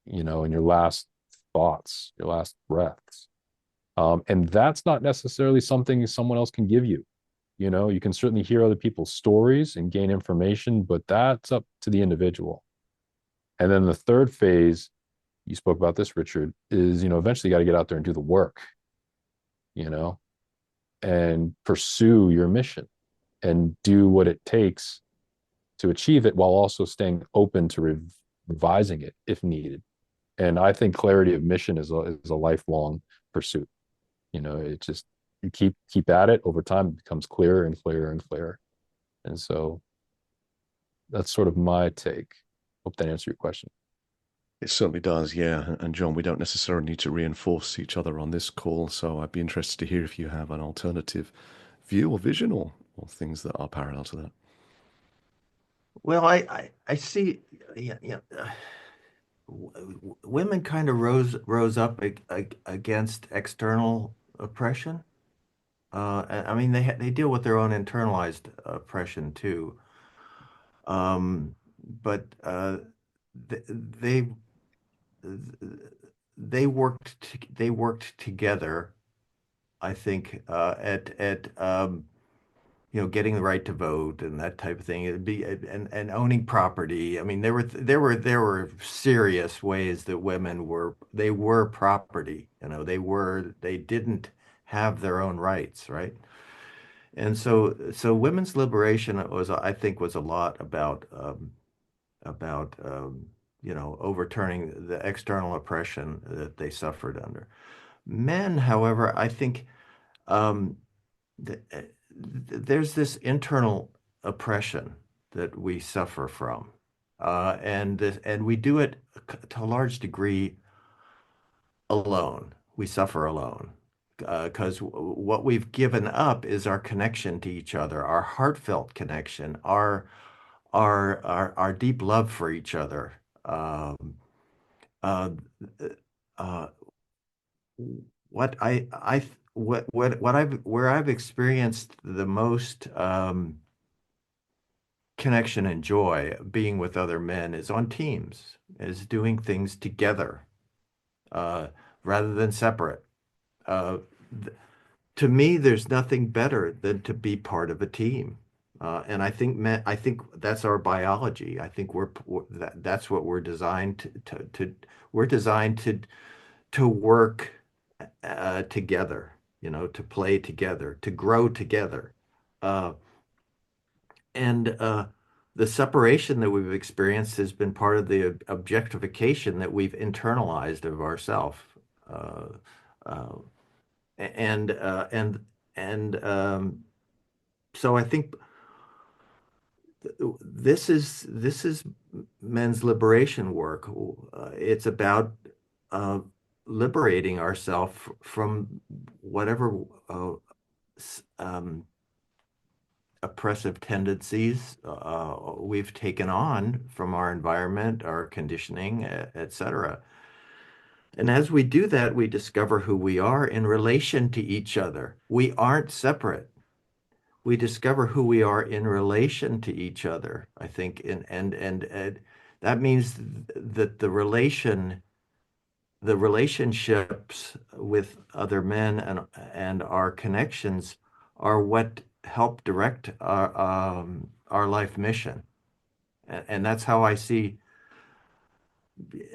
in your last thoughts, your last breaths. And that's not necessarily something someone else can give you. You can certainly hear other people's stories and gain information, but that's up to the individual. And then the third phase, you spoke about this, Richard, is, eventually you got to get out there and do the work, you know, and pursue your mission and do what it takes to achieve it while also staying open to revising it if needed. And I think clarity of mission is a lifelong pursuit. It just, you keep at it over time, it becomes clearer and clearer and clearer. And so that's sort of my take. Hope that answered your question. It certainly does, yeah. And John, we don't necessarily need to reinforce each other on this call, so I'd be interested to hear if you have an alternative view or vision or things that are parallel to that. Well, I see, yeah, yeah. Women kind of rose up against external oppression. I mean, they deal with their own internalized oppression too. But th- they they worked together, I think, at getting the right to vote and that type of thing. It'd be and owning property. I mean, there were serious ways that women were property. They didn't have their own rights, right? And so women's liberation I think, was a lot about overturning the external oppression that they suffered under. Men, however, I think um, th there's this internal oppression that we suffer from, and we do it to a large degree alone. We suffer alone because what we've given up is our connection to each other, our heartfelt connection, our deep love for each other. Uh, uh, what I what I've where I've experienced the most connection and joy being with other men is on teams, is doing things together uh, rather than separate. Uh, th to me, there's nothing better than to be part of a team. And I think I think that's our biology. I think that's what we're designed we're designed to work together, to play together, to grow together. Uh, and the separation that we've experienced has been part of the objectification that we've internalized of ourselves. Uh, uh, and so I think this is men's liberation work. It's about uh, liberating ourselves from whatever um, oppressive tendencies we've taken on from our environment, our conditioning, etc. And as we do that, we discover who we are in relation to each other. We aren't separate. We discover who we are in relation to each other, I think, and that means that the relationships with other men and our connections are what help direct our life mission. And that's how I see.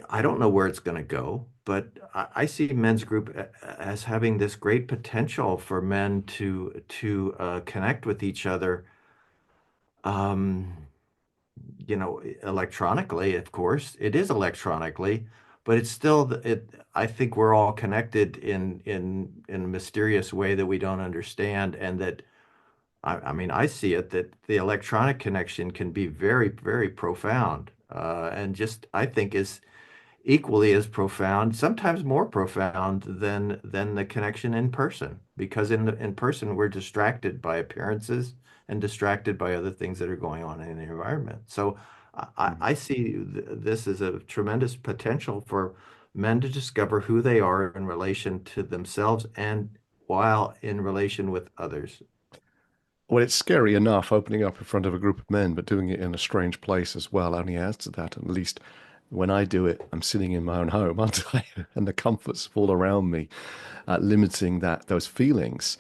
I don't know where it's going to go, but I see men's group as having this great potential for men to connect with each other. Um, electronically, of course, it is electronically, but it's still it. I think we're all connected in a mysterious way that we don't understand, and that I mean, I see it that the electronic connection can be very, very profound, and just I think is equally as profound, sometimes more profound than the connection in person, because in person we're distracted by appearances and distracted by other things that are going on in the environment. So I see this as a tremendous potential for men to discover who they are in relation to themselves and while in relation with others. Well, it's scary enough opening up in front of a group of men, but doing it in a strange place as well only adds to that. At least when I do it, I'm sitting in my own home, aren't I? And the comforts all around me, limiting those feelings.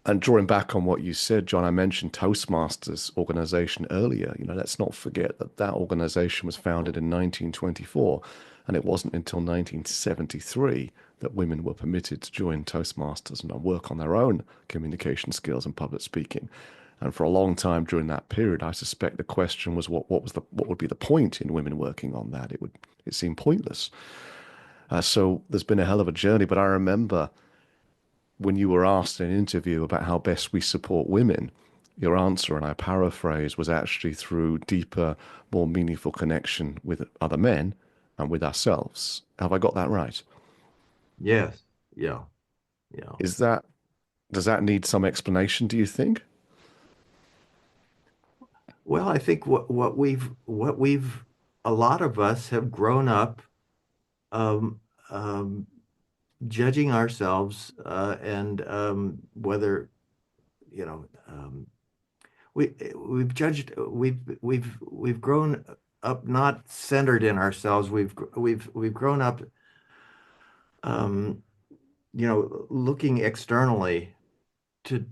And drawing back on what you said, John, I mentioned Toastmasters organization earlier. Let's not forget that that organization was founded in 1924, and it wasn't until 1973 that women were permitted to join Toastmasters and work on their own communication skills and public speaking. And for a long time during that period, I suspect the question was what would be the point in women working on that? It seemed pointless. So there's been a hell of a journey, but I remember when you were asked in an interview about how best we support women, your answer, and I paraphrase, was actually through deeper, more meaningful connection with other men and with ourselves. Have I got that right? Yes. Yeah. Yeah. Is that, does that need some explanation, do you think? Well, I think a lot of us have grown up um, um, judging ourselves and whether you know we've grown up not centered in ourselves. We've grown up um, looking externally to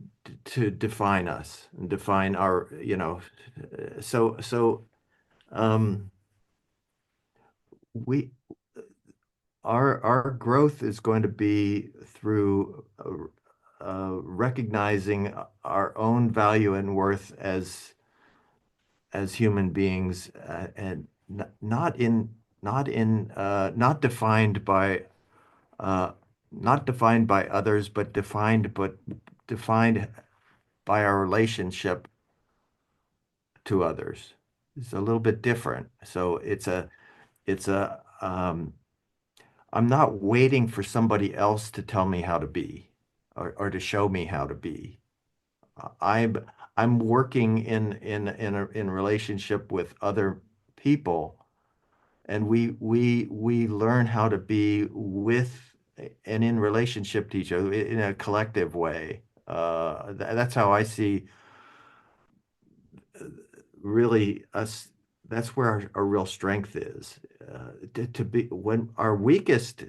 to define us and define our so um, we our growth is going to be through recognizing our own value and worth as human beings, and not defined by uh, not defined by others, but defined by our relationship to others. It's a little bit different. So it's a I'm not waiting for somebody else to tell me how to be or to show me how to be. I'm I'm working in relationship with other people, and we learn how to be with and in relationship to each other in a collective way. That's how I see really us, that's where our real strength is. To be when our weakest,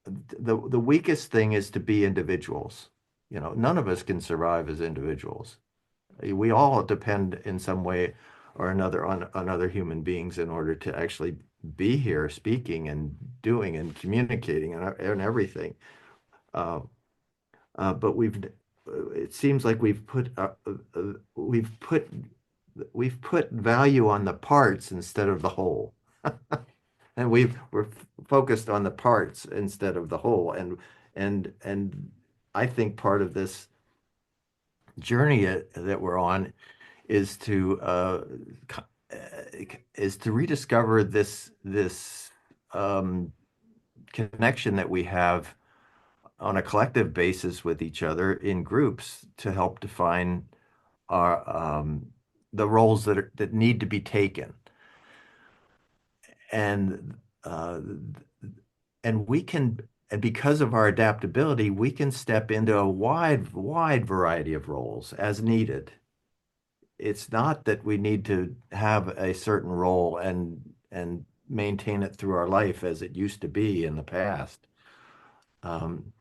the weakest thing is to be individuals. You know, none of us can survive as individuals. We all depend in some way or another on other human beings in order to actually be here speaking and doing and communicating and everything. Uh, but it seems like we've put value on the parts instead of the whole. And we're focused on the parts instead of the whole. And I think part of this journey that we're on is to rediscover this connection that we have on a collective basis with each other in groups to help define our the roles that need to be taken. And uh, and we can and because of our adaptability, we can step into a wide variety of roles as needed. It's not that we need to have a certain role and maintain it through our life as it used to be in the past. Um,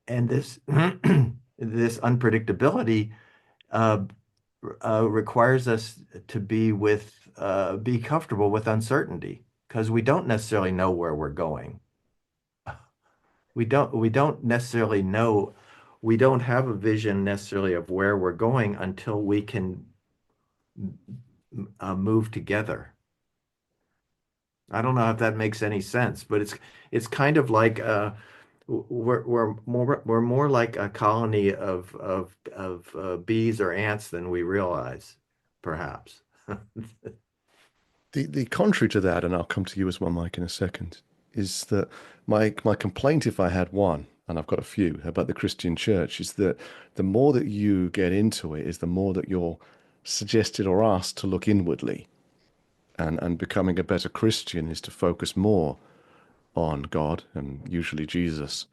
and this this unpredictability uh, requires us to be comfortable with uncertainty because we don't necessarily know where we're going. We don't necessarily know. We don't have a vision necessarily of where we're going until we can move together. I don't know if that makes any sense, but it's kind of like we're more like a colony of bees or ants than we realize, perhaps. The contrary to that, and I'll come to you as well, Mike, in a second, is that my complaint, if I had one, and I've got a few, about the Christian church, is that the more that you get into it, is the more that you're suggested or asked to look inwardly. And becoming a better Christian is to focus more on God and usually Jesus,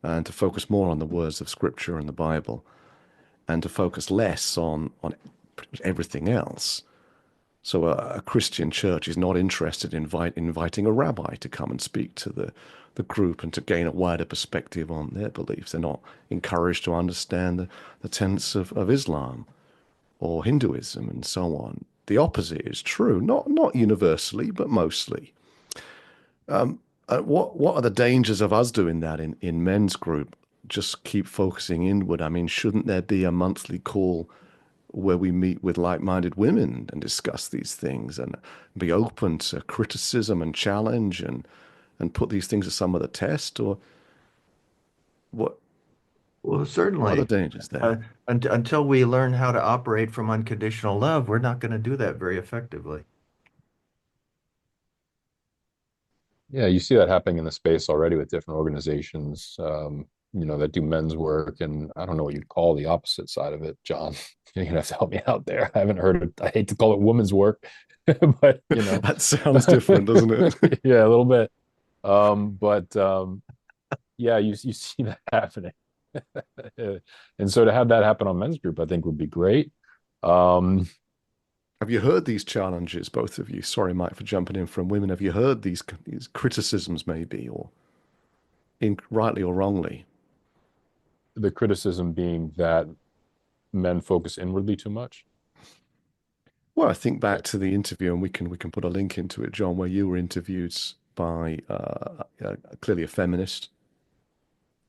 and to focus more on the words of Scripture and the Bible, and to focus less on everything else. So a Christian church is not interested in inviting a rabbi to come and speak to the group and to gain a wider perspective on their beliefs. They're not encouraged to understand the tenets of Islam or Hinduism and so on. The opposite is true, not universally, but mostly. What are the dangers of us doing that in men's group? Just keep focusing inward. I mean, shouldn't there be a monthly call where we meet with like-minded women and discuss these things and be open to criticism and challenge and put these things to some of the test? Or what Well, what are the certainly. dangers there? Uh, until we learn how to operate from unconditional love, we're not going to do that very effectively. Yeah, you see that happening in the space already with different organizations, that do men's work, and I don't know what you'd call the opposite side of it, John. You're gonna have to help me out there. I haven't heard it. I hate to call it women's work, but That sounds different, doesn't it? yeah, a little bit. But yeah, you see that happening, and so to have that happen on men's group, I think would be great. Um, Have you heard these challenges, both of you? Sorry, Mike, for jumping in from women. Have you heard these criticisms, maybe, or rightly or wrongly? the criticism being that men focus inwardly too much. Well, I think back to the interview, and we can put a link into it, John, where you were interviewed by clearly a feminist,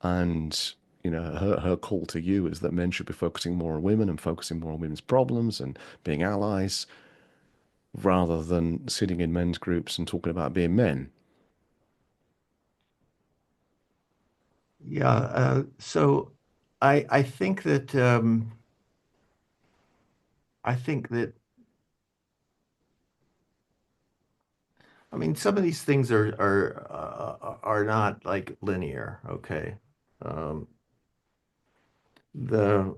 and her call to you is that men should be focusing more on women and focusing more on women's problems and being allies, rather than sitting in men's groups and talking about being men. Yeah. So I think that I mean some of these things are not like linear. Okay. Um, the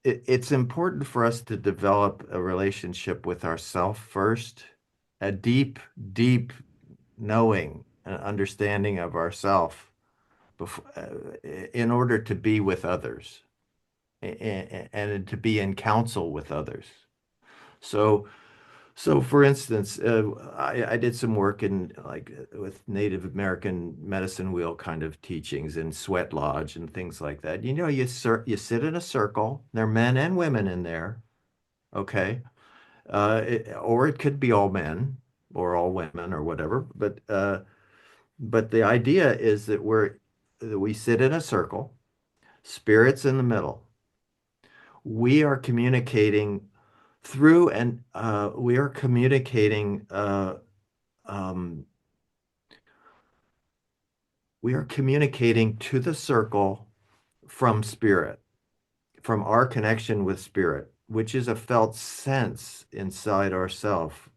it's important for us to develop a relationship with ourself first, a deep, deep knowing and understanding of ourself before, in order to be with others. and to be in counsel with others. So, so for instance, I did some work in like with Native American medicine wheel kind of teachings in sweat lodge and things like that. You know, you sit in a circle. There are men and women in there, okay? Or it could be all men or all women or whatever. But the idea is that we sit in a circle, spirits in the middle. We are communicating through and we are communicating um, we are communicating to the circle from spirit, from our connection with spirit, which is a felt sense inside ourself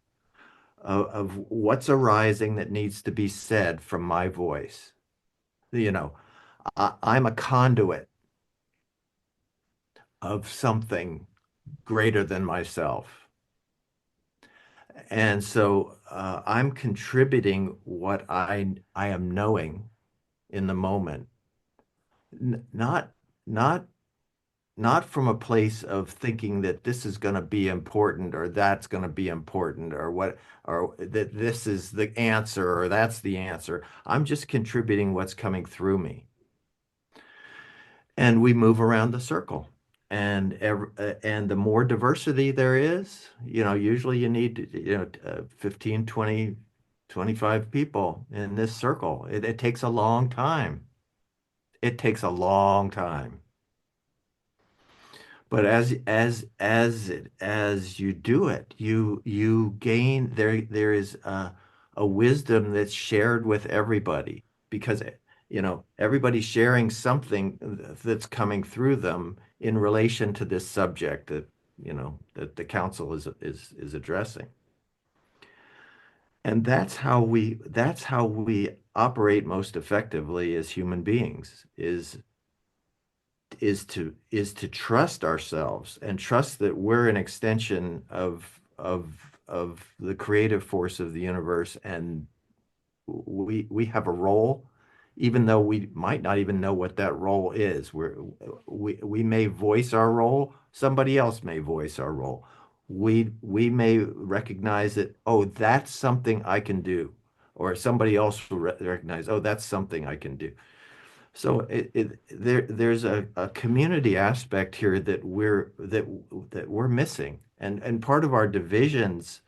of what's arising that needs to be said from my voice. You know, I'm a conduit of something greater than myself. And so I'm contributing what I am knowing in the moment, not not not from a place of thinking that this is going to be important or that's going to be important or what or that this is the answer or that's the answer. I'm just contributing what's coming through me. And we move around the circle. And the more diversity there is, you know, usually you need, 15, 20, 25 people in this circle. It takes a long time. It takes a long time. But as you do it, you gain there is a wisdom that's shared with everybody because everybody's sharing something that's coming through them in relation to this subject that the council is addressing. And that's how we operate most effectively as human beings is to trust ourselves and trust that we're an extension of the creative force of the universe, and we have a role, even though we might not even know what that role is. We may voice our role, somebody else may voice our role. We may recognize that, oh, that's something I can do, or somebody else will recognize, oh, that's something I can do. So there's a community aspect here that we're missing. And part of our divisions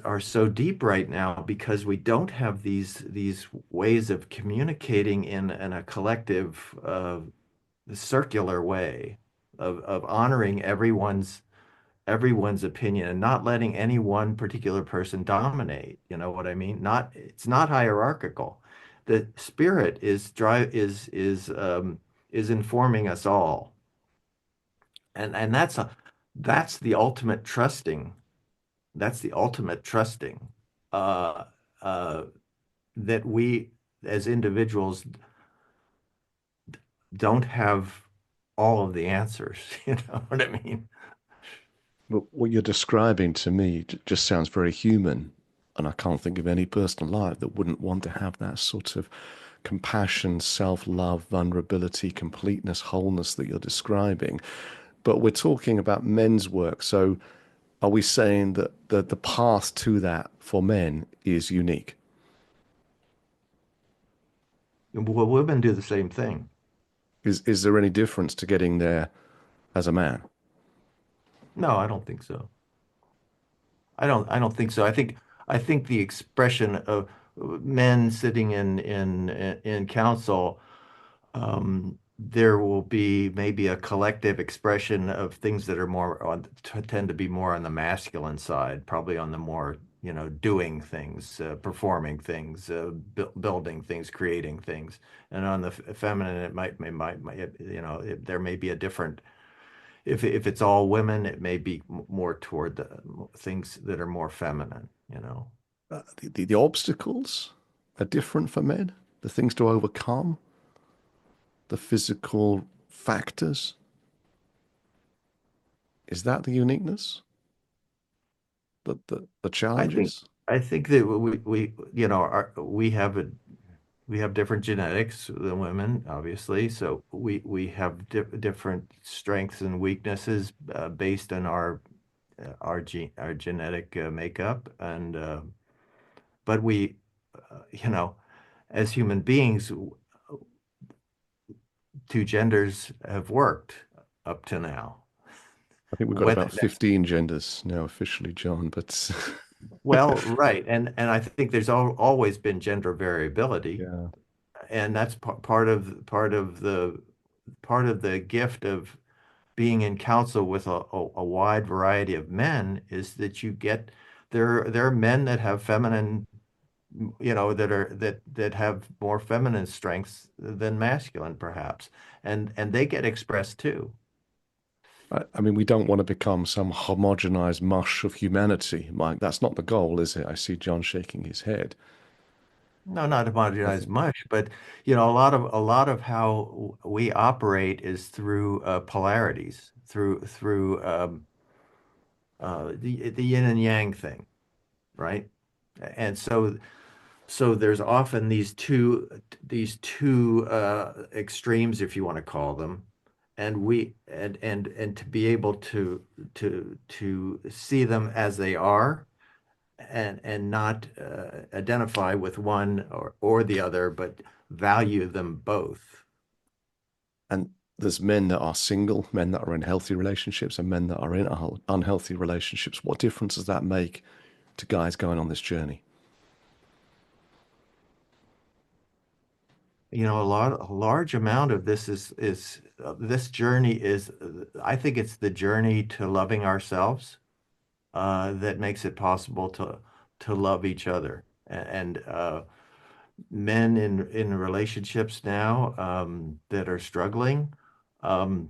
are so deep right now because we don't have these ways of communicating in a collective circular way of honoring everyone's opinion and not letting any one particular person dominate. You know what I mean? It's not hierarchical. The spirit is informing us all. And that's the ultimate trusting. That's the ultimate trusting. Uh uh that we as individuals don't have all of the answers. You know what I mean? But what you're describing to me just sounds very human. And I can't think of any person alive that wouldn't want to have that sort of compassion, self-love, vulnerability, completeness, wholeness that you're describing. But we're talking about men's work. So are we saying that the path to that for men is unique? Well, women do the same thing. Is there any difference to getting there as a man? No, I don't think so. I don't think so. I think the expression of men sitting in council, there will be maybe a collective expression of things that are tend to be more on the masculine side, probably on the more, doing things, performing things, building things, creating things. And on the feminine, there may be a different. If it's all women, it may be more toward the things that are more feminine, you know. The obstacles are different for men, the things to overcome, the physical factors. Is that the uniqueness? The I think challenges? I think that we we have different genetics than women, obviously. So we have different strengths and weaknesses based on our genetic makeup, and but we, you know, as human beings, two genders have worked up to now. I think we've got When about 15 genders now officially, John, but well, right, and I think there's always been gender variability, yeah. and that's part of the gift of being in counsel with a wide variety of men is that you get there are men that have feminine, that have more feminine strengths than masculine, perhaps, and they get expressed too. I mean, we don't want to become some homogenized mush of humanity, Mike. That's not the goal, is it? I see John shaking his head. No, not I homogenized think, much, but a lot of how we operate is through polarities, through the yin and yang thing, right? And so there's often these two extremes, if you want to call them, and to be able to see them as they are and not identify with one or the other, but value them both. and there's men that are single, men that are in healthy relationships, and men that are in unhealthy relationships. What difference does that make to guys going on this journey? A large amount of this is this journey is, I think it's the journey to loving ourselves that makes it possible to love each other. And men in relationships now that are struggling, um,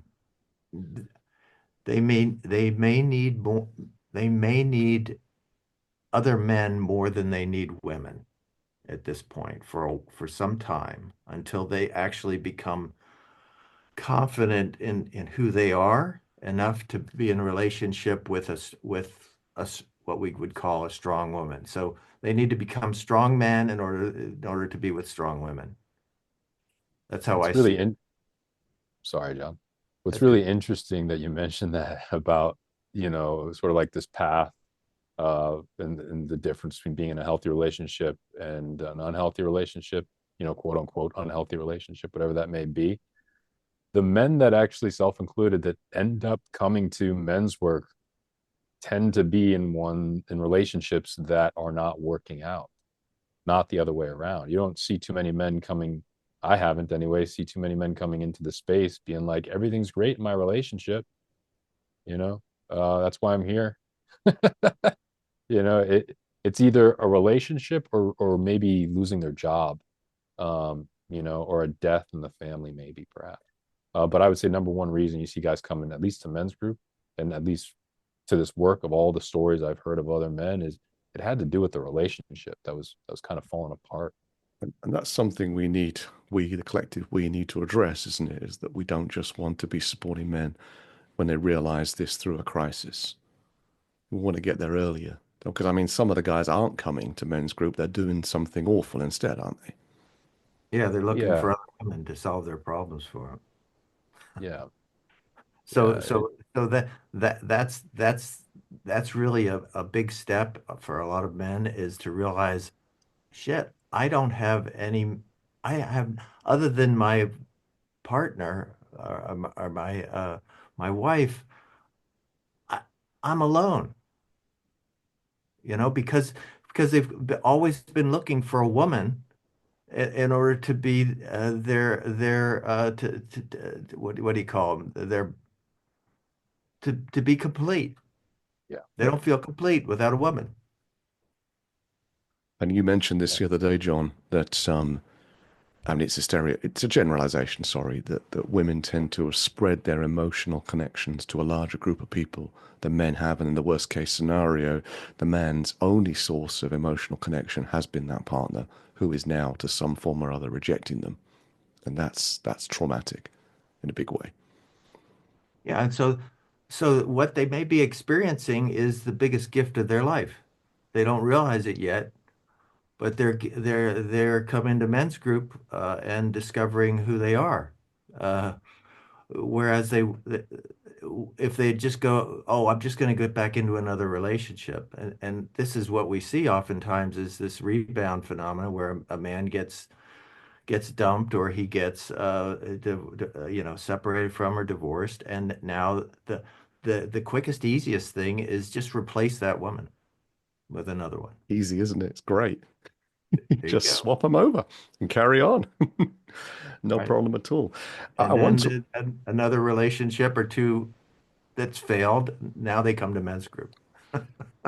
they may need more, they may need other men more than they need women at this point for some time until they actually become confident in who they are enough to be in a relationship with us what we would call a strong woman. So they need to become strong men in order to be with strong women. That's how It's I see really it. in sorry, John. What's That's good. really interesting that you mentioned that about, sort of like this path and the difference between being in a healthy relationship and an unhealthy relationship, quote unquote unhealthy relationship, whatever that may be. The men that actually self-included that end up coming to men's work tend to be in relationships that are not working out, not the other way around. You don't see too many men coming, I haven't anyway, see too many men coming into the space being like, everything's great in my relationship, you know, that's why I'm here. It's either a relationship or maybe losing their job, or a death in the family, maybe perhaps. But I would say number one reason you see guys coming at least to men's group and at least to this work of all the stories I've heard of other men is it had to do with the relationship that was kind of falling apart. And that's something we, the collective, we need to address, isn't it? Is that we don't just want to be supporting men when they realize this through a crisis. We want to get there earlier. Because, I mean, some of the guys aren't coming to men's group. They're doing something awful instead, aren't they? Yeah, they're looking Yeah, for other women to solve their problems for them. yeah, So yeah. so so that's really a big step for a lot of men is to realize, shit, I don't have any, I have, other than my partner or my wife, I, I'm alone, because they've always been looking for a woman in order to be their what do you call them? Their to be complete. Yeah. They don't feel complete without a woman. And you mentioned this Yeah. the other day, John, that I mean, it's a generalization, sorry, that women tend to have spread their emotional connections to a larger group of people than men have. And in the worst case scenario, the man's only source of emotional connection has been that partner who is now to some form or other rejecting them. And that's traumatic in a big way. Yeah, and so what they may be experiencing is the biggest gift of their life. They don't realize it yet, but they're coming to men's group and discovering who they are. Uh, whereas if they just go, oh, I'm just going to get back into another relationship, and this is what we see oftentimes is this rebound phenomena where a man gets dumped or he gets separated from or divorced, and now the quickest, easiest thing is just replace that woman with another one. Easy, isn't it? It's great. There you Just go. swap them over and carry on. No Right. problem at all. I And want then to, another relationship or two that's failed, now they come to men's group.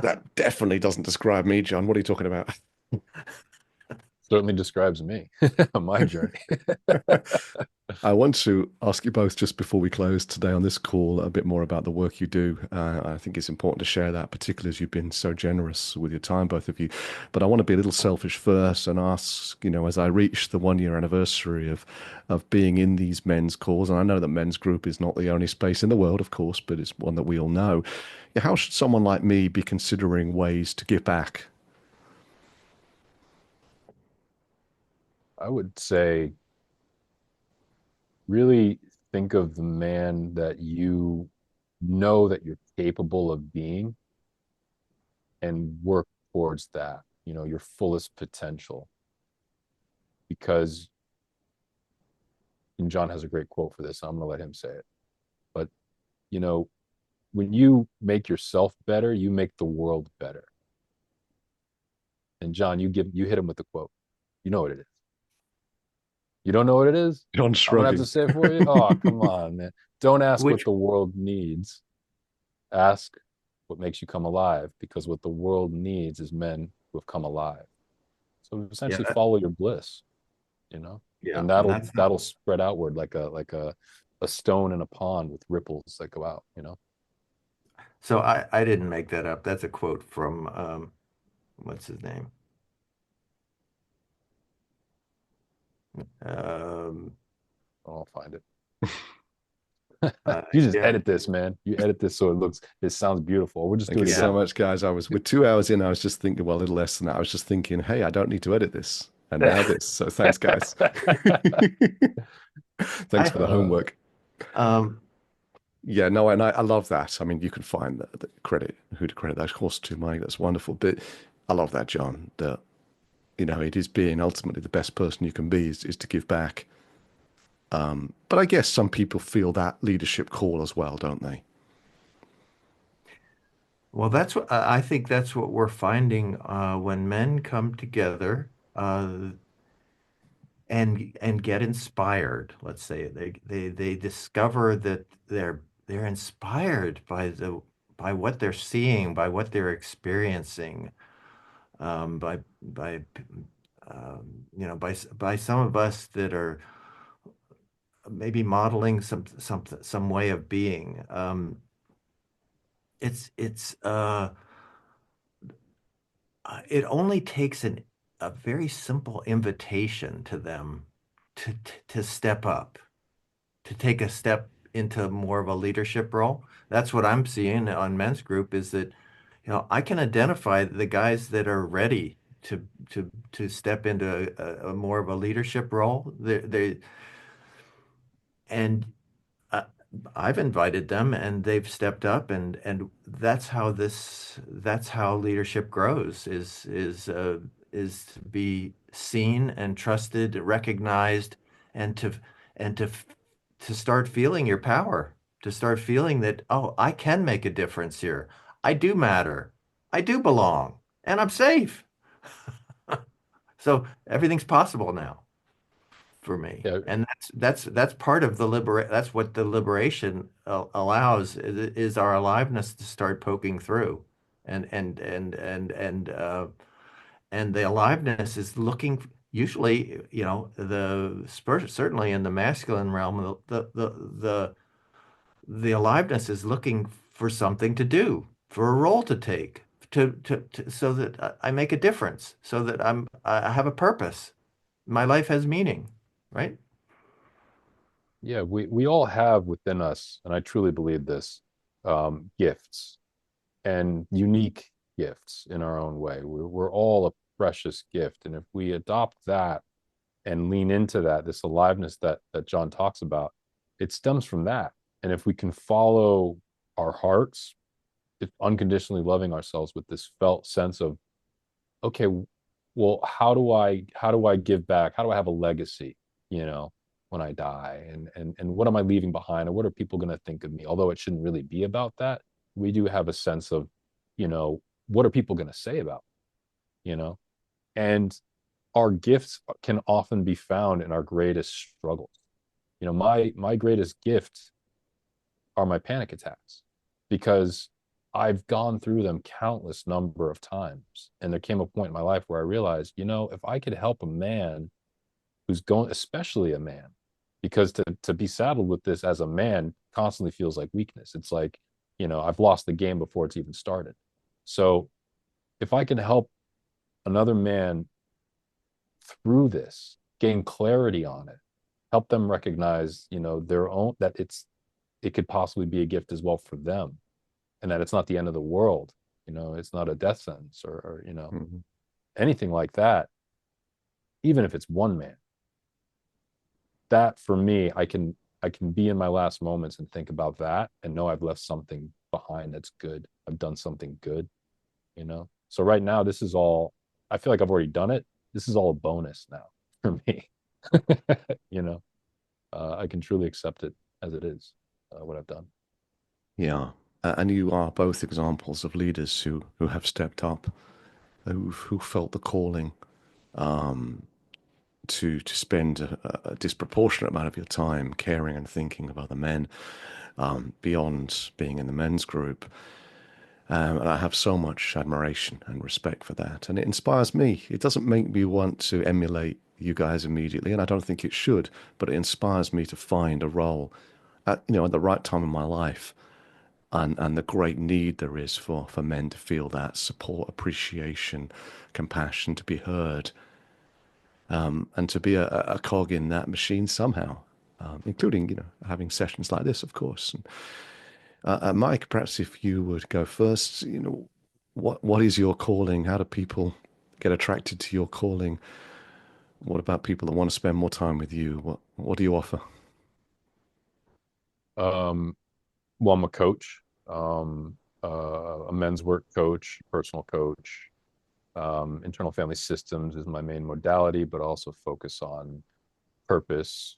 that definitely doesn't describe me, John. What are you talking about? Certainly describes me on my journey. I want to ask you both just before we close today on this call a bit more about the work you do. I think it's important to share that, particularly as you've been so generous with your time, both of you. But I want to be a little selfish first and ask, as I reach the 1 year anniversary of being in these men's calls, and I know that men's group is not the only space in the world, of course, but it's one that we all know. How should someone like me be considering ways to give back? I would say really think of the man that you know that you're capable of being and work towards that, your fullest potential. Because, and John has a great quote for this, so I'm going to let him say it. But, you know, when you make yourself better, you make the world better. And John, you hit him with the quote. You know what it is. You don't know what it is? John I'm gonna have to shrugging. say it for you. Oh, come on, man. Don't ask what Which, the world needs. Ask what makes you come alive, because what the world needs is men who have come alive. So yeah, essentially follow your bliss, you know, yeah, and and that'll that's not, that'll spread outward like a stone in a pond with ripples that go out. so I didn't make that up. That's a quote from what's his name? Um, I'll find it. uh, You just yeah, edit this, man. You edit this so it sounds beautiful. We'll just Thank do you it so yeah. again. much, guys. With 2 hours in, I was just thinking, well, a little less than that. I was just thinking, hey, I don't need to edit this. And now this. So thanks, guys. Thanks I for the uh, homework. um, Yeah, no, and I love that. I mean, you can find the credit, who to credit that, of course, to Mike. That's wonderful. But I love that, John, that, it is being ultimately the best person you can be is to give back. But I guess some people feel that leadership call as well, don't they? well, that's what I think. That's what we're finding when men come together and get inspired. Let's say they discover that they're inspired by what they're seeing, by what they're experiencing, by by some of us that are maybe modeling some way of being. It's it only takes a very simple invitation to them to step up, to take a step into more of a leadership role. That's what I'm seeing on men's group is that, I can identify the guys that are ready to step into a more of a leadership role. And uh, I've invited them and they've stepped up and that's how leadership grows is to be seen and trusted, recognized, and to start feeling your power, to start feeling that, oh, I can make a difference here. I do matter. I do belong, and I'm safe. So everything's possible now for me. yeah, And that's part of that's what the liberation allows is our aliveness to start poking through. And and the aliveness is looking usually, certainly in the masculine realm, the aliveness is looking for something to do, for a role to take, so that I make a difference, so that I have a purpose. My life has meaning, right? yeah, we all have within us, and I truly believe this, gifts and unique gifts in our own way. We're all precious gift. And if we adopt that and lean into that, this aliveness that John talks about, it stems from that. And if we can follow our hearts, if unconditionally loving ourselves with this felt sense of, okay, well, how do I give back? How do I have a legacy, you know, when I die? And what am I leaving behind? And what are people going to think of me? Although it shouldn't really be about that, we do have a sense of, you know, what are people going to say about, you know? And our gifts can often be found in our greatest struggles. You know, my greatest gift are my panic attacks, because I've gone through them countless number of times. And there came a point in my life where I realized, you know, if I could help a man who's going, especially a man, because to be saddled with this as a man constantly feels like weakness. It's like, you know, I've lost the game before it's even started. So if I can help another man through this, gain clarity on it, help them recognize, you know, their own, that it could possibly be a gift as well for them, and that it's not the end of the world, you know, it's not a death sentence, or you know, Mhm. anything like that. Even if it's one man, that for me, I can be in my last moments and think about that and know I've left something behind that's good. I've done something good, you know. So right now, this is all, I feel like I've already done it. This is all a bonus now for me. You know, I can truly accept it as it is, what I've done. Yeah. And you are both examples of leaders who have stepped up, who felt the calling to spend a disproportionate amount of your time caring and thinking of other men, beyond being in the men's group. And I have so much admiration and respect for that. And it inspires me. It doesn't make me want to emulate you guys immediately, and I don't think it should, but it inspires me to find a role at the right time in my life, and the great need there is for men to feel that support, appreciation, compassion, to be heard, and to be a cog in that machine somehow, including, having sessions like this, of course. And, Mike, perhaps if you would go first, what is your calling? How do people get attracted to your calling? What about people that want to spend more time with you? What do you offer? um well, I'm a coach, a men's work coach, personal coach. Internal family systems is my main modality, but also focus on purpose,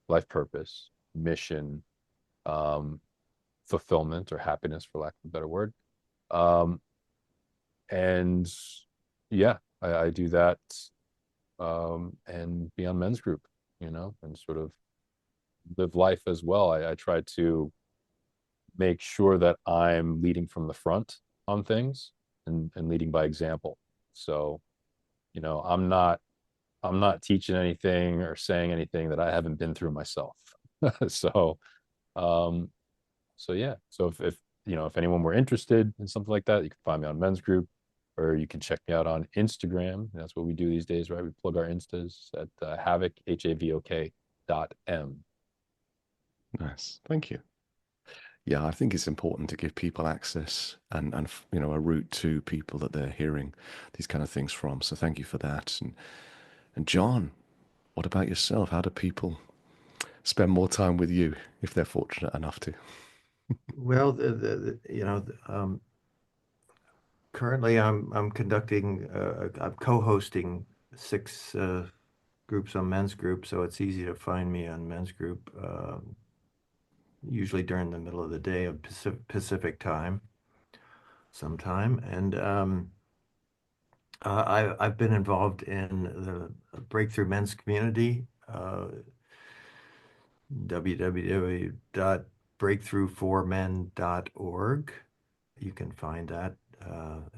life purpose, mission, um, fulfillment or happiness, for lack of a better word. Um, and yeah, I do that, and be on men's group, you know, and sort of live life as well. I try to make sure that I'm leading from the front on things, and leading by example. So, you know, I'm not teaching anything or saying anything that I haven't been through myself. So, um, so yeah. So if if anyone were interested in something like that, you can find me on men's group, or you can check me out on Instagram. That's what we do these days, right? We plug our instas at Havok, HAVOK.m. Nice. Thank you. Yeah, I think it's important to give people access and a route to people that they're hearing these kind of things from. So thank you for that. And John, what about yourself? How do people spend more time with you if they're fortunate enough to? Well, currently I'm conducting, I'm co-hosting six groups on men's group, so it's easy to find me on men's group, usually during the middle of the day of Pacific time sometime. And I've been involved in the Breakthrough Men's Community, www.breakthroughformen.org. You can find that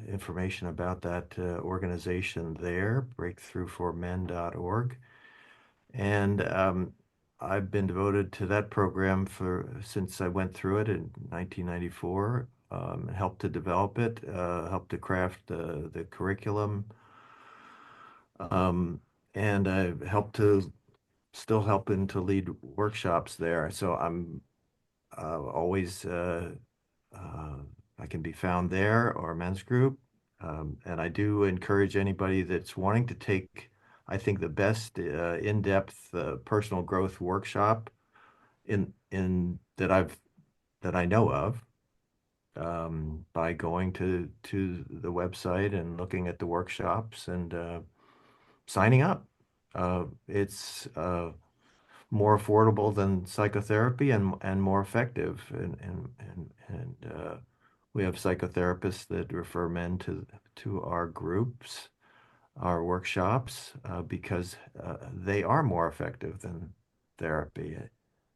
information about that organization there, breakthroughformen.org. And I've been devoted to that program since I went through it in 1994. Helped to develop it, helped to craft the curriculum, um, and I've helped to still helping to lead workshops there. So I'm always, uh, I can be found there or men's group. And I do encourage anybody that's wanting to take, I think, the best in-depth personal growth workshop in that I know of, by going to the website and looking at the workshops and signing up. It's more affordable than psychotherapy and more effective. And we have psychotherapists that refer men to our groups, our workshops, because they are more effective than therapy.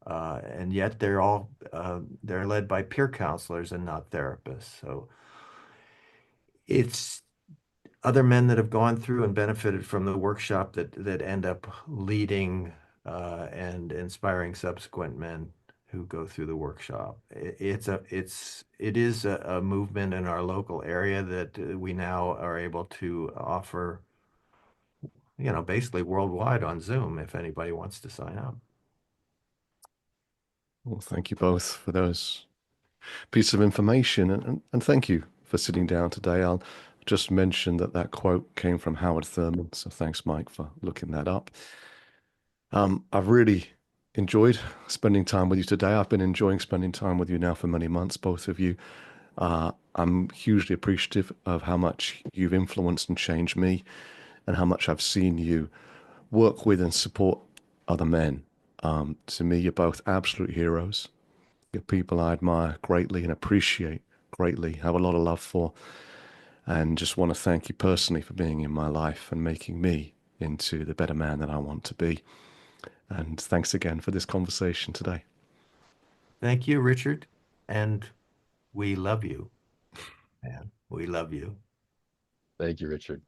And yet they're led by peer counselors and not therapists. So it's other men that have gone through and benefited from the workshop that end up leading and inspiring subsequent men who go through the workshop. It is a movement in our local area that we now are able to offer, basically worldwide on Zoom if anybody wants to sign up. Well, thank you both for those pieces of information, and thank you for sitting down today. I'll just mention that that quote came from Howard Thurman, so thanks, Mike, for looking that up. I've really enjoyed spending time with you today. I've been enjoying spending time with you now for many months, both of you. I'm hugely appreciative of how much you've influenced and changed me, and how much I've seen you work with and support other men. To me, you're both absolute heroes. You're people I admire greatly and appreciate greatly, have a lot of love for, and just want to thank you personally for being in my life and making me into the better man that I want to be. And thanks again for this conversation today. Thank you, Richard. And we love you, man. We love you. Thank you, Richard.